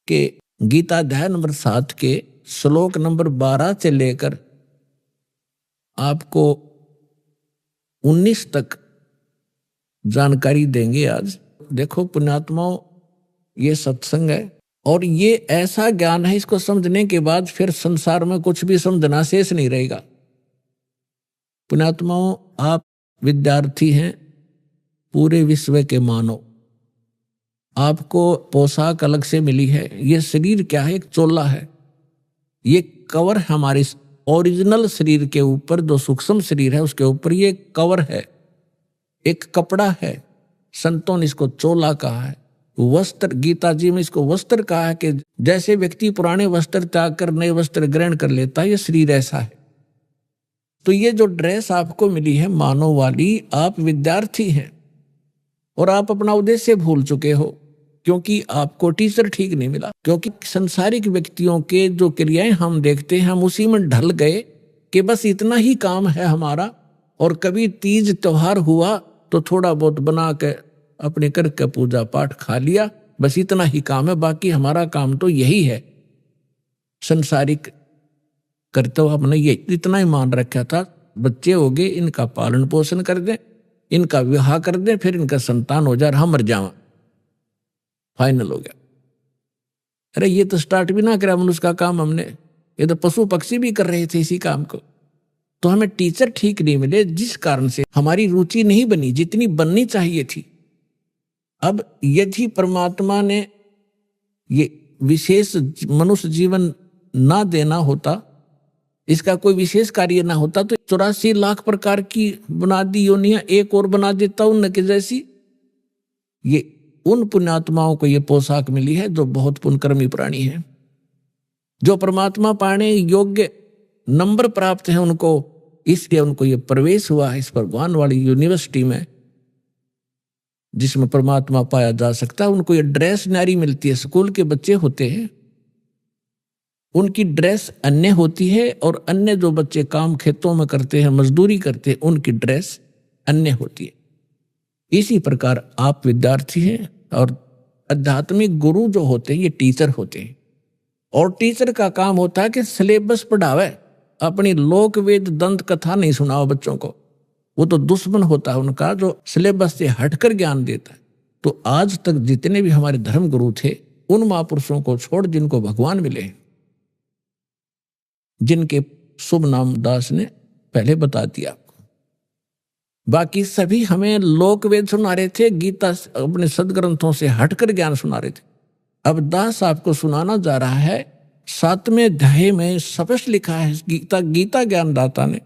कि गीता अध्याय नंबर 7 के श्लोक नंबर 12 से लेकर आपको 19 तक जानकारी देंगे आज। देखो पुण्यात्माओं, ये सत्संग है और ये ऐसा ज्ञान है, इसको समझने के बाद फिर संसार में कुछ भी समझना शेष नहीं रहेगा। पुण्यात्माओं, आप विद्यार्थी हैं, पूरे विश्व के मानव, आपको पोशाक अलग से मिली है। ये शरीर क्या है? एक चोला है, ये कवर हमारे ओरिजिनल शरीर के ऊपर, जो सूक्ष्म शरीर है उसके ऊपर ये कवर है, एक कपड़ा है। संतों ने इसको चोला कहा है। वस्त्र, गीता जी में इसको वस्त्र कहा है कि जैसे व्यक्ति पुराने वस्त्र त्याग कर नए वस्त्र ग्रहण कर लेता है, ये शरीर ऐसा है। तो ये जो ड्रेस आपको मिली है मानव वाली, आप विद्यार्थी हैं और आप अपना उद्देश्य भूल चुके हो, क्योंकि आपको टीचर ठीक नहीं मिला। क्योंकि संसारिक व्यक्तियों के जो क्रियाएं हम देखते हैं, हम उसी में ढल गए कि बस इतना ही काम है हमारा, और कभी तीज त्योहार हुआ तो थोड़ा बहुत बना के अपने करके पूजा पाठ खा लिया, बस इतना ही काम है, बाकी हमारा काम तो यही है। संसारिक करते हुए हमने ये इतना ही मान रखा था, बच्चे हो गए, इनका पालन पोषण कर दें, इनका विवाह कर दें, फिर इनका संतान हो जाए, हम मर जावा, फाइनल हो गया। अरे ये तो स्टार्ट भी ना करा मनुष्य का काम हमने, ये तो पशु पक्षी भी कर रहे थे इसी काम को। तो हमें टीचर ठीक नहीं मिले, जिस कारण से हमारी रुचि नहीं बनी जितनी बननी चाहिए थी। अब यदि परमात्मा ने ये विशेष मनुष्य जीवन ना देना होता, इसका कोई विशेष कार्य ना होता, तो 84 लाख प्रकार की बुनियादी योनियां एक और बना देता उनके जैसी। ये उन पुण्यात्माओं को ये पोशाक मिली है जो बहुत पुण्यकर्मी प्राणी है, जो परमात्मा पाने योग्य नंबर प्राप्त है उनको, इसलिए उनको ये प्रवेश हुआ इस भगवान वाली यूनिवर्सिटी में जिसमें परमात्मा पाया जा सकता है। उनको ये ड्रेस न्यारी मिलती है। स्कूल के बच्चे होते हैं, उनकी ड्रेस अन्य होती है, और अन्य जो बच्चे काम खेतों में करते हैं, मजदूरी करते हैं, उनकी ड्रेस अन्य होती है। इसी प्रकार आप विद्यार्थी हैं, और आध्यात्मिक गुरु जो होते हैं ये टीचर होते हैं, और टीचर का काम होता है कि सिलेबस पढ़ावे, अपनी लोक वेद दंत कथा नहीं सुनाओ बच्चों को। वो तो दुश्मन होता है उनका जो सिलेबस से हटकर ज्ञान देता है। तो आज तक जितने भी हमारे धर्म गुरु थे, उन महापुरुषों को छोड़ जिनको भगवान मिले, जिनके शुभ नाम दास ने पहले बता दिया आपको, बाकी सभी हमें लोक वेद सुना रहे थे, गीता अपने सदग्रंथों से हटकर ज्ञान सुना रहे थे। अब दास आपको सुनाना जा रहा है, 7वें अध्याय में स्पष्ट लिखा है गीता ज्ञानदाता ने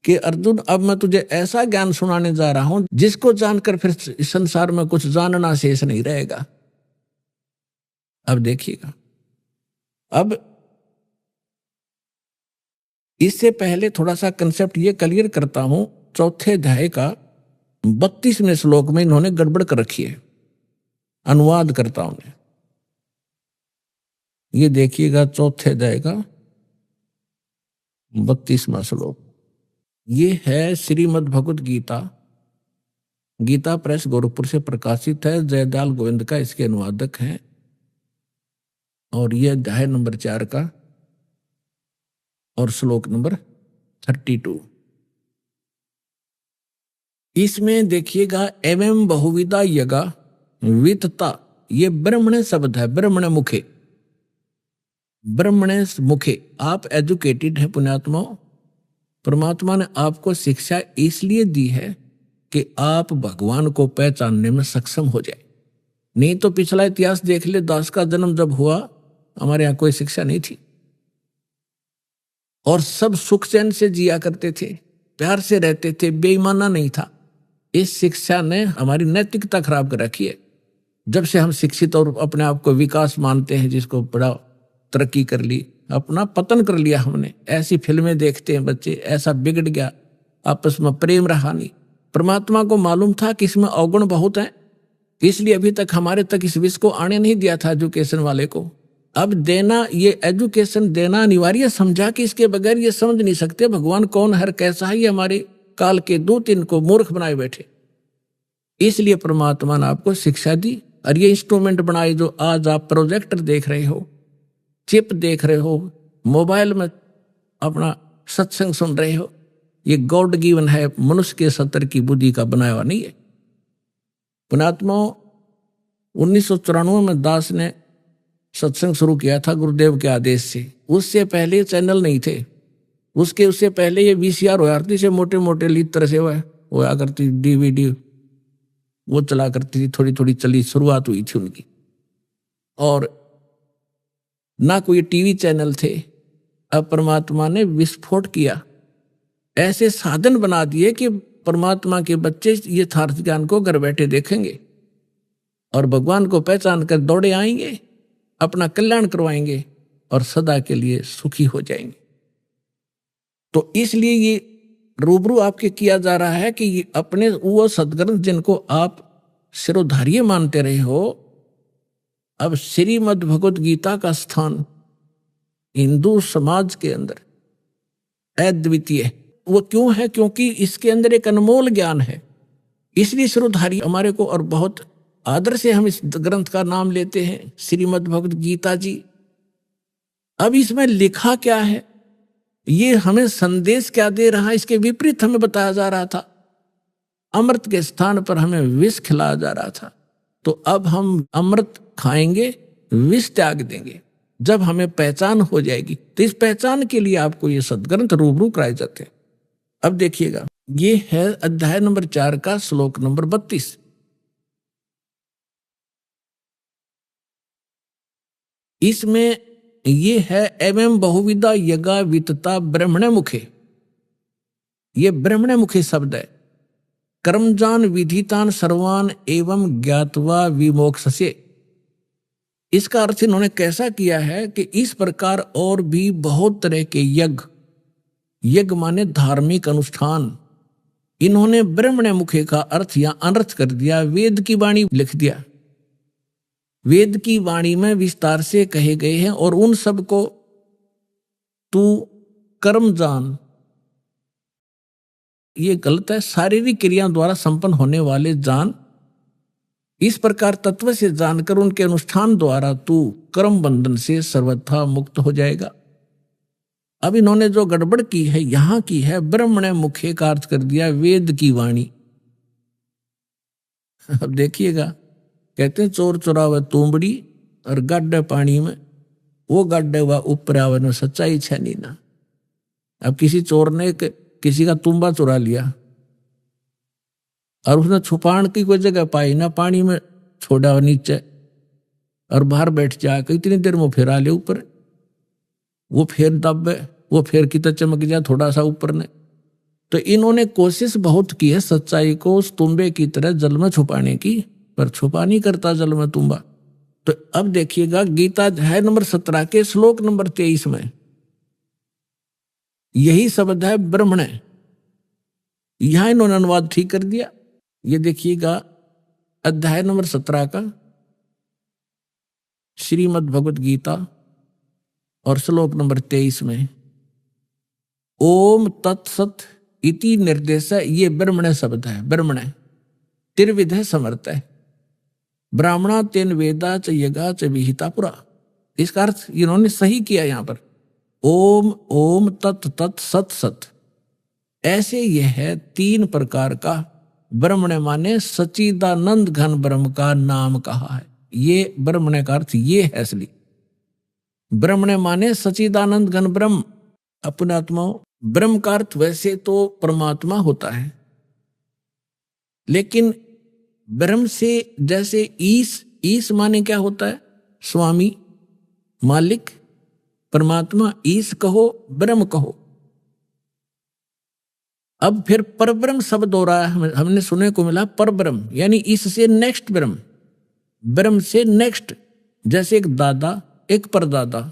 कि अर्जुन, अब मैं तुझे ऐसा ज्ञान सुनाने जा रहा हूं जिसको जानकर फिर इस संसार में कुछ जानना शेष नहीं रहेगा। अब देखिएगा, अब इससे पहले थोड़ा सा कंसेप्ट ये क्लियर करता हूं। 4थे अध्याय का 32वें श्लोक में इन्होंने गड़बड़ कर रखी है अनुवादकर्ताओं ने। ये देखिएगा 4थे अध्याय का 32वां श्लोक, ये है श्रीमद् भगवत गीता, गीता प्रेस गोरखपुर से प्रकाशित है, जयदयाल गोविंद का इसके अनुवादक हैं, और यह अध्याय नंबर 4 का और श्लोक नंबर 32। इसमें देखिएगा, एवं बहुविधा यगा वितता, ये ब्रह्मण शब्द है, ब्रह्मण मुखे, ब्रह्मण मुखे। आप एजुकेटेड है पुण्यात्माओं, परमात्मा ने आपको शिक्षा इसलिए दी है कि आप भगवान को पहचानने में सक्षम हो जाए। नहीं तो पिछला इतिहास देख ले, दास का जन्म जब हुआ हमारे यहाँ कोई शिक्षा नहीं थी, और सब सुख चैन से जिया करते थे, प्यार से रहते थे, बेईमाना नहीं था। इस शिक्षा ने हमारी नैतिकता खराब कर रखी है। जब से हम शिक्षित और अपने आप को विकास मानते हैं, जिसको बड़ा तरक्की कर ली, अपना पतन कर लिया हमने। ऐसी फिल्में देखते हैं बच्चे, ऐसा बिगड़ गया, आपस में प्रेम रहा नहीं। परमात्मा को मालूम था कि इसमें अवगुण बहुत हैं, इसलिए अभी तक हमारे तक इस विषय को आने नहीं दिया था एजुकेशन वाले को। अब देना, ये एजुकेशन देना अनिवार्य समझा कि इसके बगैर ये समझ नहीं सकते भगवान कौन है, कैसा है। ये हमारे काल के दूत इनको मूर्ख बनाए बैठे, इसलिए परमात्मा ने आपको शिक्षा दी। और ये इंस्ट्रूमेंट बनाए जो आज आप प्रोजेक्टर देख रहे हो, चिप देख रहे हो, मोबाइल में अपना सत्संग सुन रहे हो, ये गॉड गिवन है, मनुष्य के सत्तर की बुद्धि का बनाया हुआ नहीं है। पुण्यात्माओं, 1994 में दास ने सत्संग शुरू किया था गुरुदेव के आदेश से। उससे पहले चैनल नहीं थे, उससे पहले ये VCR होया करती से मोटे मोटे लीड तरह से होया करती, DVD वो चला करती थी, थोड़ी थोड़ी चली, शुरुआत हुई थी उनकी। और ना कोई टीवी चैनल थे, अब परमात्मा ने विस्फोट किया, ऐसे साधन बना दिए कि परमात्मा के बच्चे ये यथार्थ ज्ञान को घर बैठे देखेंगे और भगवान को पहचान कर दौड़े आएंगे, अपना कल्याण करवाएंगे और सदा के लिए सुखी हो जाएंगे। तो इसलिए ये रूबरू आपके किया जा रहा है कि ये अपने वो सदग्रंथ जिनको आप सिरोधार्य मानते रहे हो, अब श्रीमद् भगवत गीता का स्थान हिंदू समाज के अंदर अद्वितीय है। वो क्यों है? क्योंकि इसके अंदर एक अनमोल ज्ञान है, इसलिए सिरोधार्य हमारे को और बहुत आदर से हम इस ग्रंथ का नाम लेते हैं, श्रीमद् भगवत गीता जी। अब इसमें लिखा क्या है, ये हमें संदेश क्या दे रहा है, इसके विपरीत हमें बताया जा रहा था। अमृत के स्थान पर हमें विष खिलाया जा रहा था, तो अब हम अमृत खाएंगे, विष त्याग देंगे। जब हमें पहचान हो जाएगी तो इस पहचान के लिए आपको ये सदग्रंथ रूबरू कराए जाते हैं। अब देखिएगा, ये है अध्याय नंबर 4 का श्लोक नंबर 32। इसमें ये है एवं बहुविधा यज्ञा वितता ब्रह्मणे मुखे। ये ब्रह्मणे मुखे शब्द है। कर्मजान विधितान सर्वान एवं ज्ञातवा विमोक्षसे। इसका अर्थ इन्होंने कैसा किया है कि इस प्रकार और भी बहुत तरह के यज्ञ, यज्ञ माने धार्मिक अनुष्ठान, इन्होंने ब्रह्मणे मुखे का अर्थ या अनर्थ कर दिया, वेद की वाणी लिख दिया। वेद की वाणी में विस्तार से कहे गए हैं और उन सब को तू कर्म जान, ये गलत है, शारीरिक क्रियाओं द्वारा संपन्न होने वाले जान। इस प्रकार तत्व से जानकर उनके अनुष्ठान द्वारा तू कर्म बंधन से सर्वथा मुक्त हो जाएगा। अब इन्होंने जो गड़बड़ की है यहां की है, ब्रह्मणे मुखे का अर्थ कर दिया वेद की वाणी। अब देखिएगा, कहते हैं चोर चुरावे तुंबड़ी और गड्ढे पानी में, वो गड्ढे हुआ ऊपर आवे न सच्चाई छनी ना। अब किसी चोर ने किसी का तुम्बा चुरा लिया और उसने छुपाण की कोई जगह पाई ना, पानी में छोड़ा नीचे और बाहर बैठ जाकर इतनी देर में फिर आ ले ऊपर, वो फिर दबे, वो फिर कितना चमक जाए थोड़ा सा ऊपर ने। तो इन्होंने कोशिश बहुत की है सच्चाई को उस तुम्बे की तरह जल में छुपाने की, पर छुपा नहीं करता जल में तुम्बा। तो अब देखिएगा गीता अध्याय नंबर 17 के श्लोक नंबर 23 में यही शब्द है ब्रह्मणे। यहां इन्होंने अनुवाद ठीक कर दिया। ये देखिएगा अध्याय नंबर 17 का श्रीमद् भगवत गीता और श्लोक नंबर 23 में ओम तत्सत इति निर्देश, ये ब्रह्मणे शब्द है। ब्रह्मणे त्रिविध समर्थ है, ब्राह्मणा तेन वेदा च यज्ञा च विहिता पुरा। इसका अर्थ इन्होंने सही किया यहां पर, ओम ओम तत् तत् सत सत। ऐसे यह है 3 प्रकार का ब्रह्मणे माने सच्चिदानंद घन ब्रह्म का नाम कहा है। ये ब्रह्मणे का अर्थ ये है असली। ब्रह्मणे माने सच्चिदानंद घन ब्रह्म। अपने आत्माओं, ब्रह्म का अर्थ वैसे तो परमात्मा होता है, लेकिन ब्रह्म से जैसे ईश माने क्या होता है? स्वामी, मालिक, परमात्मा। ईश कहो, ब्रह्म कहो। अब फिर परब्रह्म शब्द हो रहा है, हमने सुनने को मिला परब्रह्म, यानी इससे नेक्स्ट ब्रह्म, ब्रह्म से नेक्स्ट। जैसे एक दादा, एक परदादा,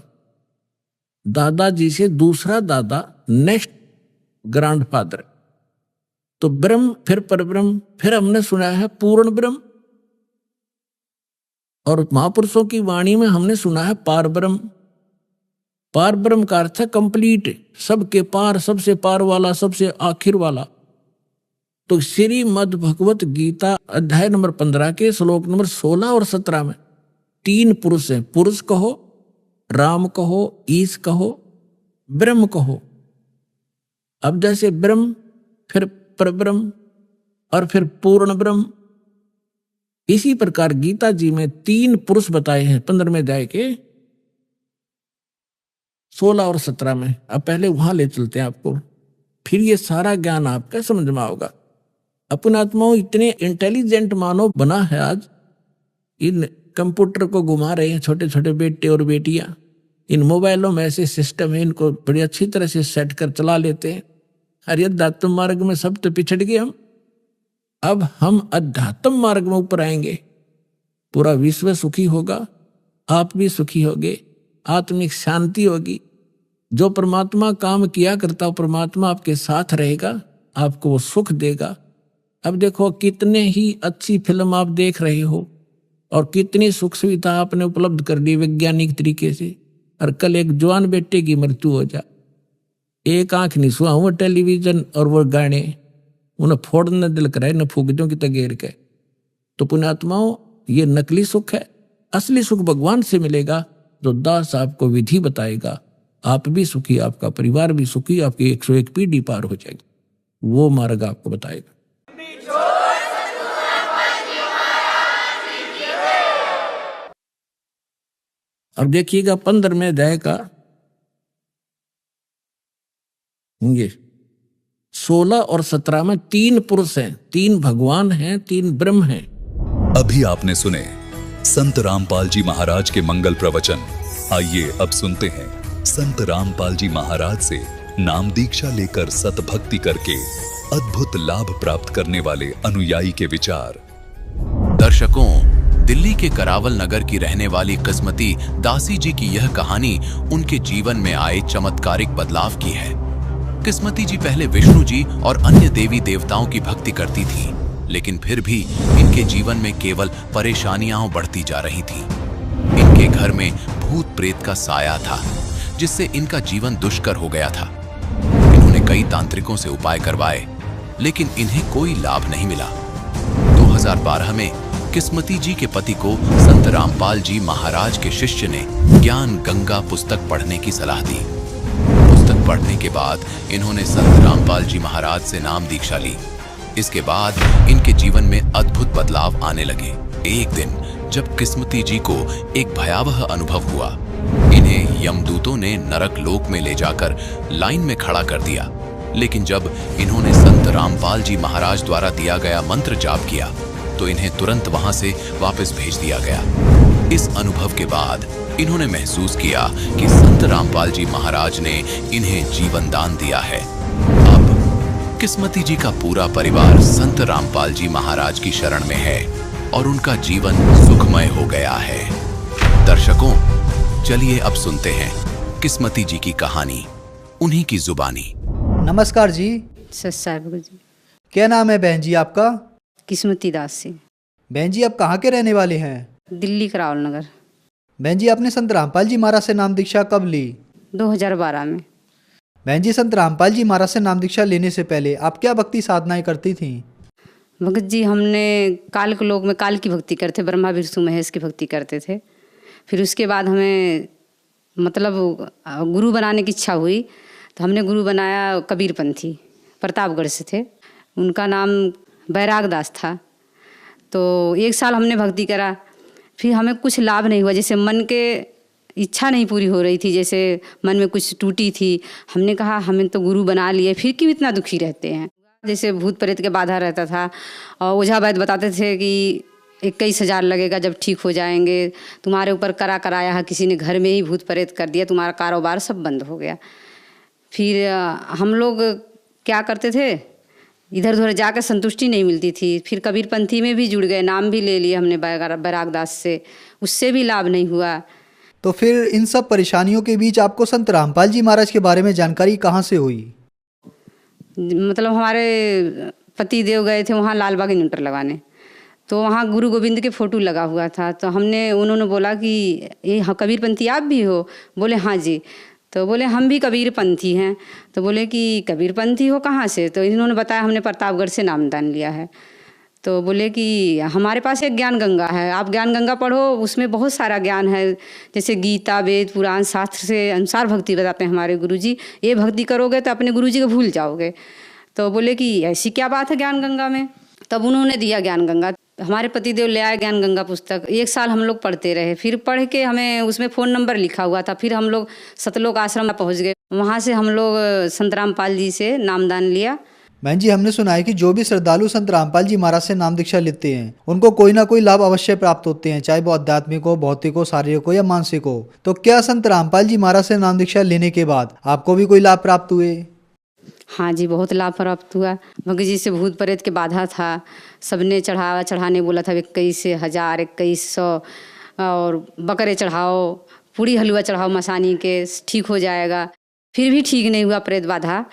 दादाजी से दूसरा दादा, नेक्स्ट ग्रैंडफादर। तो ब्रह्म, फिर परब्रह्म, फिर हमने सुना है पूर्ण ब्रह्म, और महापुरुषों की वाणी में हमने सुना है पार ब्रह्म। पार ब्रह्म का अर्थ है कंप्लीट, सबके पार, सबसे पार वाला, सबसे आखिर वाला। तो श्रीमद् भगवत गीता अध्याय नंबर 15 के श्लोक नंबर 16 और 17 में 3 पुरुष हैं। पुरुष कहो, राम कहो, ईश कहो, ब्रह्म कहो। अब जैसे ब्रह्म, फिर परब्रह्म और फिर पूर्ण ब्रह्म, इसी प्रकार गीता जी में 3 पुरुष बताए हैं 15वें अध्याय के 16 और 17 में। अब पहले वहां ले चलते हैं आपको, फिर ये सारा ज्ञान आपका समझ में आओगा। अपने आत्माओं, इतने इंटेलिजेंट मानव बना है आज, इन कंप्यूटर को घुमा रहे हैं छोटे छोटे बेटे और बेटियां, इन मोबाइलों में ऐसे सिस्टम है, इनको बड़ी अच्छी तरह से सेट कर चला लेते हैं। अरे अध्यात्म मार्ग में सब तो पिछड़ गए हम, अब हम अध्यात्म मार्ग में ऊपर आएंगे, पूरा विश्व सुखी होगा, आप भी सुखी होगे, आत्मिक शांति होगी। जो परमात्मा काम किया करता हो, परमात्मा आपके साथ रहेगा, आपको वो सुख देगा। अब देखो कितने ही अच्छी फिल्म आप देख रहे हो और कितनी सुख सुविधा आपने उपलब्ध कर दी वैज्ञानिक तरीके से, और कल एक जवान बेटे की मृत्यु हो जाए, एक आंख नहीं सुहा, वो टेलीविजन और वो गाने उन्हें फोड़ने दिल कराए न फूकजों की तगेर के। तो पुण्यात्माओं, ये नकली सुख है, असली सुख भगवान से मिलेगा, जो दास आपको विधि बताएगा। आप भी सुखी, आपका परिवार भी सुखी, आपकी 101 पीढ़ी पार हो जाएगी, वो मार्ग आपको बताएगा। अब देखिएगा 15वें अध्याय का ये 16 और 17 में 3 पुरुष हैं, 3 भगवान हैं, 3 ब्रह्म हैं। अभी आपने सुने संत रामपाल जी महाराज के मंगल प्रवचन। आइए अब सुनते हैं संत रामपाल जी महाराज से नाम दीक्षा लेकर सतभक्ति करके अद्भुत लाभ प्राप्त करने वाले अनुयायी के विचार। दर्शकों, दिल्ली के करावल नगर की रहने वाली किस्मती दासी जी की यह कहानी उनके जीवन में आए चमत्कारिक बदलाव की है। किस्मती जी पहले विष्णु जी और अन्य देवी देवताओं की भक्ति करती थी, लेकिन फिर भी इनके जीवन में केवल परेशानियां बढ़ती जा रही थीं। इनके घर में भूत प्रेत का साया था, जिससे इनका जीवन दुष्कर हो गया था। इन्होंने कई तांत्रिकों से उपाय करवाए, लेकिन इन्हें कोई लाभ नहीं मिला। 2012 में किस्मती जी के पति को संत रामपाल जी महाराज के शिष्य ने ज्ञान गंगा पुस्तक पढ़ने की सलाह दी। पुस्तक पढ़ने के बाद इन्होंने संत रामपाल जी महाराज से नाम दीक्षा ली। इसके बाद इनके जीवन में अद्भुत बदलाव आने लगे। एक दिन जब किस्मती जी को एक भयावह अनुभव हुआ, इन्हें यमदूतों ने नरक लोक में ले जाकर लाइन में खड़ा कर दिया। लेकिन जब इन्होंने संत रामपाल जी महाराज द्वारा दिया गया मंत्र जाप किया, तो इन्हें तुरंत वहां से वापस भेज दिया गया। इस अनुभव के बाद इन्होंने महसूस किया कि संत रामपाल जी महाराज ने इन्हें जीवन दान दिया है। अब किस्मती जी का पूरा परिवार संत रामपाल जी महाराज की शरण में है और उनका जीवन सुखमय हो गया है। दर्शकों, चलिए अब सुनते हैं किस्मती जी की कहानी, उन्हीं की जुबानी। नमस्कार जी। सत्साई जी। क्या नाम है बहन जी आपका? किस्मती दास से। बहन जी, आप कहाँ के रहने वाले हैं? दिल्ली करावल नगर। बहन जी, आपने संत रामपाल जी महाराज से नाम दीक्षा कब ली? 2012 में। बहन जी, संत रामपाल जी महाराज से नाम दीक्षा लेने से पहले आप क्या भक्ति साधनाएं करती थीं? भगत जी, हमने काल के लोक में काल की भक्ति करते, ब्रह्मा विष्णु महेश की भक्ति करते थे। फिर उसके बाद हमें मतलब गुरु बनाने की इच्छा हुई, तो हमने गुरु बनाया कबीरपंथी, प्रतापगढ़ से थे। उनका नाम बैराग दास था। तो 1 साल हमने भक्ति करा, फिर हमें कुछ लाभ नहीं हुआ। जैसे मन के इच्छा नहीं पूरी हो रही थी, जैसे मन में कुछ टूटी थी। हमने कहा हमें तो गुरु बना लिए, फिर क्यों इतना दुखी रहते हैं। जैसे भूत प्रेत के बाधा रहता था, और ओझा वैद्य बताते थे कि 21,000 लगेगा, जब ठीक हो जाएंगे। तुम्हारे ऊपर कराया है, किसी ने घर में ही भूत प्रेत कर दिया, तुम्हारा कारोबार सब बंद हो गया। फिर हम लोग क्या करते थे, इधर उधर जाकर संतुष्टि नहीं मिलती थी। फिर कबीरपंथी में भी जुड़ गए, नाम भी ले लिए हमने बैराग दास से, उससे भी लाभ नहीं हुआ। तो फिर इन सब परेशानियों के बीच आपको संत रामपाल जी महाराज के बारे में जानकारी कहाँ से हुई? मतलब हमारे पति देव गए थे वहाँ लालबाग इन्वर्टर लगाने, तो वहाँ गुरु गोविंद के फोटो लगा हुआ था। तो उन्होंने बोला कि ये हाँ कबीरपंथी आप भी हो? बोले हाँ जी। तो बोले हम भी कबीरपंथी हैं। तो बोले कि कबीरपंथी हो कहाँ से? तो इन्होंने बताया हमने प्रतापगढ़ से नामदान लिया है। तो बोले कि हमारे पास एक ज्ञान गंगा है, आप ज्ञान गंगा पढ़ो, उसमें बहुत सारा ज्ञान है, जैसे गीता वेद पुराण शास्त्र से अनुसार भक्ति बताते हैं हमारे गुरुजी। ये भक्ति करोगे तो अपने गुरुजी को भूल जाओगे। तो बोले कि ऐसी क्या बात है ज्ञान गंगा में? तब उन्होंने दिया ज्ञान गंगा। हमारे पतिदेव ले आए ज्ञान गंगा पुस्तक। 1 साल हम लोग पढ़ते रहे। फिर पढ़ के हमें उसमें फ़ोन नंबर लिखा हुआ था। फिर हम लोग सतलोक आश्रम में पहुँच गए। वहाँ से हम लोग संत रामपाल जी से नामदान लिया। बहन जी, हमने सुना है कि जो भी श्रद्धालु संत रामपाल जी महाराज से नाम दीक्षा लेते हैं उनको कोई ना कोई लाभ अवश्य प्राप्त होते हैं, चाहे वो आध्यात्मिक हो, भौतिक हो, शारीरिक हो या मानसिक हो। तो क्या संत रामपाल जी महाराज से नाम दीक्षा लेने के बाद आपको भी कोई लाभ प्राप्त हुए? हाँ जी, बहुत लाभ प्राप्त हुआ। भगत जी से भूत प्रेत के बाधा था, सबने चढ़ाने बोला था 21,000 2100 और बकरे चढ़ाओ, पूरी हलवा चढ़ाओ मसानी के, ठीक हो जाएगा। फिर भी ठीक नहीं हुआ प्रेत बाधा।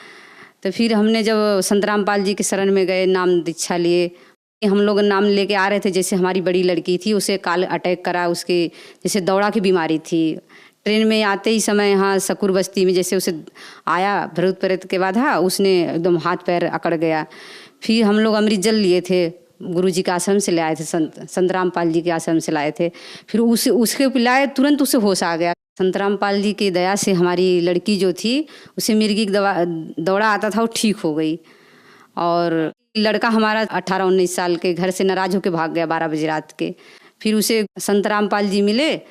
तो फिर हमने जब संत रामपाल जी के शरण में गए, नाम दीक्षा लिए, हम लोग नाम लेके आ रहे थे। जैसे हमारी बड़ी लड़की थी, उसे काल अटैक करा, उसकी जैसे दौड़ा की बीमारी थी। ट्रेन में आते ही समय यहाँ सकुर बस्ती में जैसे उसे आया भूत प्रेत के बाधा, उसने एकदम हाथ पैर अकड़ गया। फिर हम लोग अमृत जल लिए थे, गुरु जी के आश्रम से ले आए थे, संत रामपाल जी के आश्रम से लाए थे। फिर उसके पिलाए, तुरंत उसे होश आ गया। संत रामपाल जी की दया से हमारी लड़की जो थी, उसे मिर्गी दौड़ा आता था, वो ठीक हो गई। और लड़का हमारा 18-19 साल के घर से नाराज होकर भाग गया 12 बजे रात के। फिर उसे संत रामपाल जी मिले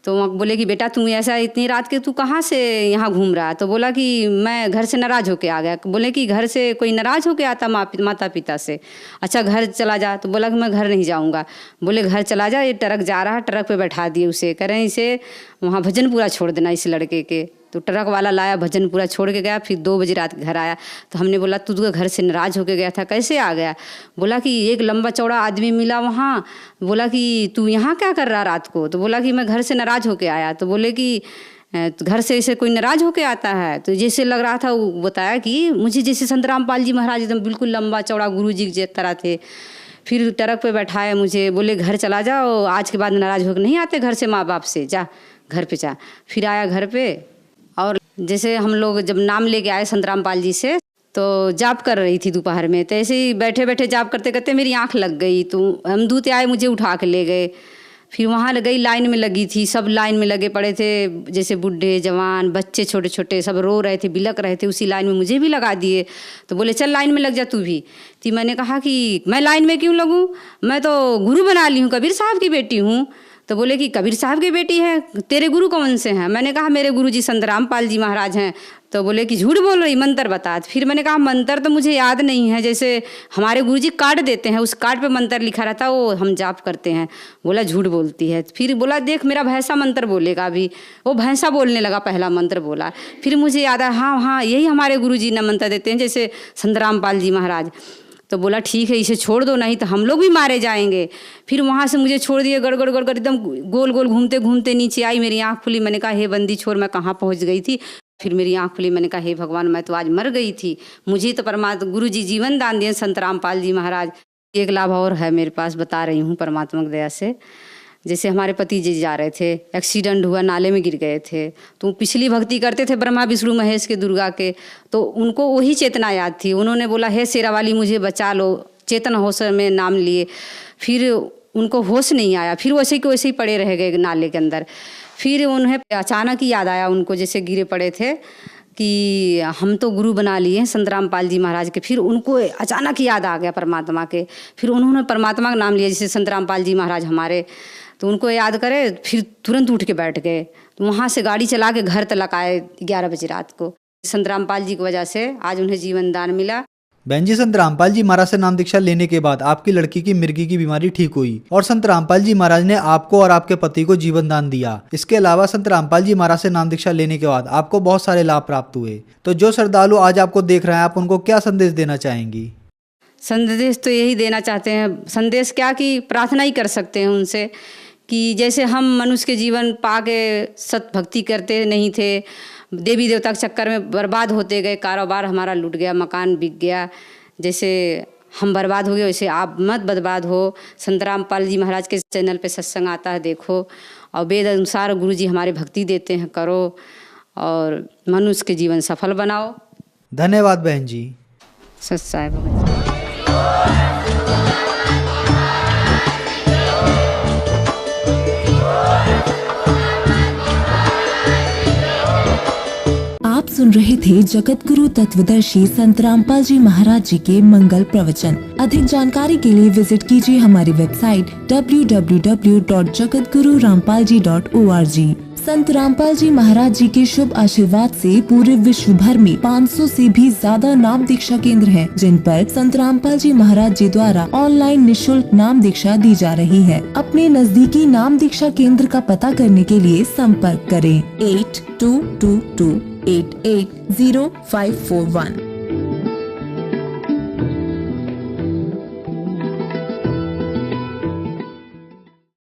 तो बोले कि बेटा तुम ऐसा इतनी रात के तू कहाँ से यहाँ घूम रहा है? तो बोला कि मैं घर से नाराज होके आ गया। बोले कि घर से कोई नाराज होके आता माता पिता से? अच्छा घर चला जा। तो बोला कि मैं घर नहीं जाऊँगा। बोले घर चला जा, ये ट्रक जा रहा है, ट्रक पे बैठा दिए उसे, कह रहे हैं इसे वहाँ भजनपुरा छोड़ देना इस लड़के के। तो ट्रक वाला लाया, भजनपुरा छोड़ के गया। फिर 2 बजे रात घर आया। तो हमने बोला तू तो घर से नाराज होके गया था, कैसे आ गया? बोला कि एक लंबा चौड़ा आदमी मिला वहाँ, बोला कि तू यहाँ क्या कर रहा रात को? तो बोला कि मैं घर से नाराज होके आया। तो बोले कि घर से ऐसे कोई नाराज होके आता है? तो जैसे लग रहा था, वो बताया कि मुझे जैसे संत रामपाल जी महाराज एकदम बिल्कुल लंबा चौड़ा गुरु जी की तरह थे। फिर ट्रक पे बैठाए मुझे, बोले घर चला जाओ, आज के बाद नाराज होकर नहीं आते घर से माँ बाप से, जा घर पे जा। फिर आया घर पे। और जैसे हम लोग जब नाम लेके आए संत रामपाल जी से, तो जाप कर रही थी दोपहर में। तो ऐसे ही बैठे बैठे जाप करते करते मेरी आँख लग गई। तो हम दूत आए, मुझे उठा के ले गए। फिर वहाँ गई, लाइन में लगी थी, सब लाइन में लगे पड़े थे, जैसे बूढ़े जवान बच्चे छोटे छोटे सब रो रहे थे, बिलक रहे थे। उसी लाइन में मुझे भी लगा दिए। तो बोले चल लाइन में लग जा तू भी। तो मैंने कहा कि मैं लाइन में क्यों लगूँ, मैं तो गुरु बना ली हूँ, कबीर साहब की बेटी हूँ। तो बोले कि कबीर साहब की बेटी है, तेरे गुरु कौन से हैं? मैंने कहा मेरे गुरु जी संत रामपाल जी महाराज हैं। तो बोले कि झूठ बोल रही, मंत्र बता। फिर मैंने कहा मंत्र तो मुझे याद नहीं है, जैसे हमारे गुरु जी कार्ड देते हैं, उस कार्ड पे मंत्र लिखा रहता है, वो हम जाप करते हैं। बोला झूठ बोलती है। फिर बोला देख मेरा भैंसा मंत्र बोलेगा अभी। वो भैंसा बोलने लगा, पहला मंत्र बोला। फिर मुझे याद आया, हाँ यही हमारे गुरु जी ने मंत्र देते हैं, जैसे संत रामपाल जी महाराज। तो बोला ठीक है, इसे छोड़ दो, नहीं तो हम लोग भी मारे जाएंगे। फिर वहाँ से मुझे छोड़ दिए, गड़गड़ गड़गड़ एकदम गोल गोल घूमते घूमते नीचे आई। मेरी आँख खुली, मैंने कहा हे बंदी छोड़, मैं कहाँ पहुँच गई थी। फिर मेरी आँख खुली, मैंने कहा हे भगवान, मैं तो आज मर गई थी, मुझे तो परमात्मा गुरु जी जीवन दान दिए संत रामपाल जी महाराज। एक लाभ और है मेरे पास, बता रही हूँ परमात्मा की दया से। जैसे हमारे पति जी जा रहे थे, एक्सीडेंट हुआ, नाले में गिर गए थे। तो पिछली भक्ति करते थे ब्रह्मा विष्णु महेश के, दुर्गा के, तो उनको वही चेतना याद थी। उन्होंने बोला हे शेरा वाली मुझे बचा लो, चेतन होश में नाम लिए। फिर उनको होश नहीं आया, फिर वैसे के वैसे ही पड़े रह गए नाले के अंदर। फिर उन्हें अचानक ही याद आया, उनको जैसे गिरे पड़े थे कि हम तो गुरु बना लिए संत रामपाल जी महाराज के। फिर उनको अचानक ही याद आ गया परमात्मा के। फिर उन्होंने परमात्मा का नाम लिया, जैसे संत रामपाल जी महाराज हमारे, तो उनको याद करे। फिर तुरंत उठ के बैठ गए। तो वहाँ से गाड़ी चला के घर तक आए 11 बजे रात को। संत रामपाल जी की वजह से आज उन्हें जीवन दान मिला। बहन जी, संत रामपाल जी महाराज से नाम दीक्षा लेने के बाद आपकी लड़की की मिर्गी की बीमारी ठीक हुई और संत रामपाल जी महाराज ने आपको और आपके पति को जीवन दान दिया। इसके अलावा संत रामपाल जी महाराज से नाम दीक्षा लेने के बाद आपको बहुत सारे लाभ प्राप्त हुए। तो जो श्रद्धालु आज आपको देख रहे हैं, आप उनको क्या संदेश देना चाहेंगी? संदेश तो यही देना चाहते हैं, संदेश क्या कि प्रार्थना ही कर सकते हैं उनसे, कि जैसे हम मनुष्य के जीवन पाके सत भक्ति करते नहीं थे, देवी देवता के चक्कर में बर्बाद होते गए, कारोबार हमारा लूट गया, मकान बिक गया, जैसे हम बर्बाद हो गए वैसे आप मत बर्बाद हो। संत रामपाल जी महाराज के चैनल पे सत्संग आता है, देखो, और वेद अनुसार गुरु जी हमारे भक्ति देते हैं, करो और मनुष्य के जीवन सफल बनाओ। धन्यवाद बहन जी। सच्चाई भगत। आप सुन रहे थे जगत गुरु तत्वदर्शी संत रामपाल जी महाराज जी के मंगल प्रवचन। अधिक जानकारी के लिए विजिट कीजिए हमारी वेबसाइट www.jagatgururampalji.org। संत रामपाल जी महाराज जी के शुभ आशीर्वाद से पूरे विश्व भर में 500 से भी ज्यादा नाम दीक्षा केंद्र हैं, जिन पर संत रामपाल जी महाराज जी द्वारा ऑनलाइन निशुल्क नाम दीक्षा दी जा रही है। अपने नजदीकी नाम दीक्षा केंद्र का पता करने के लिए संपर्क करें 8222880541।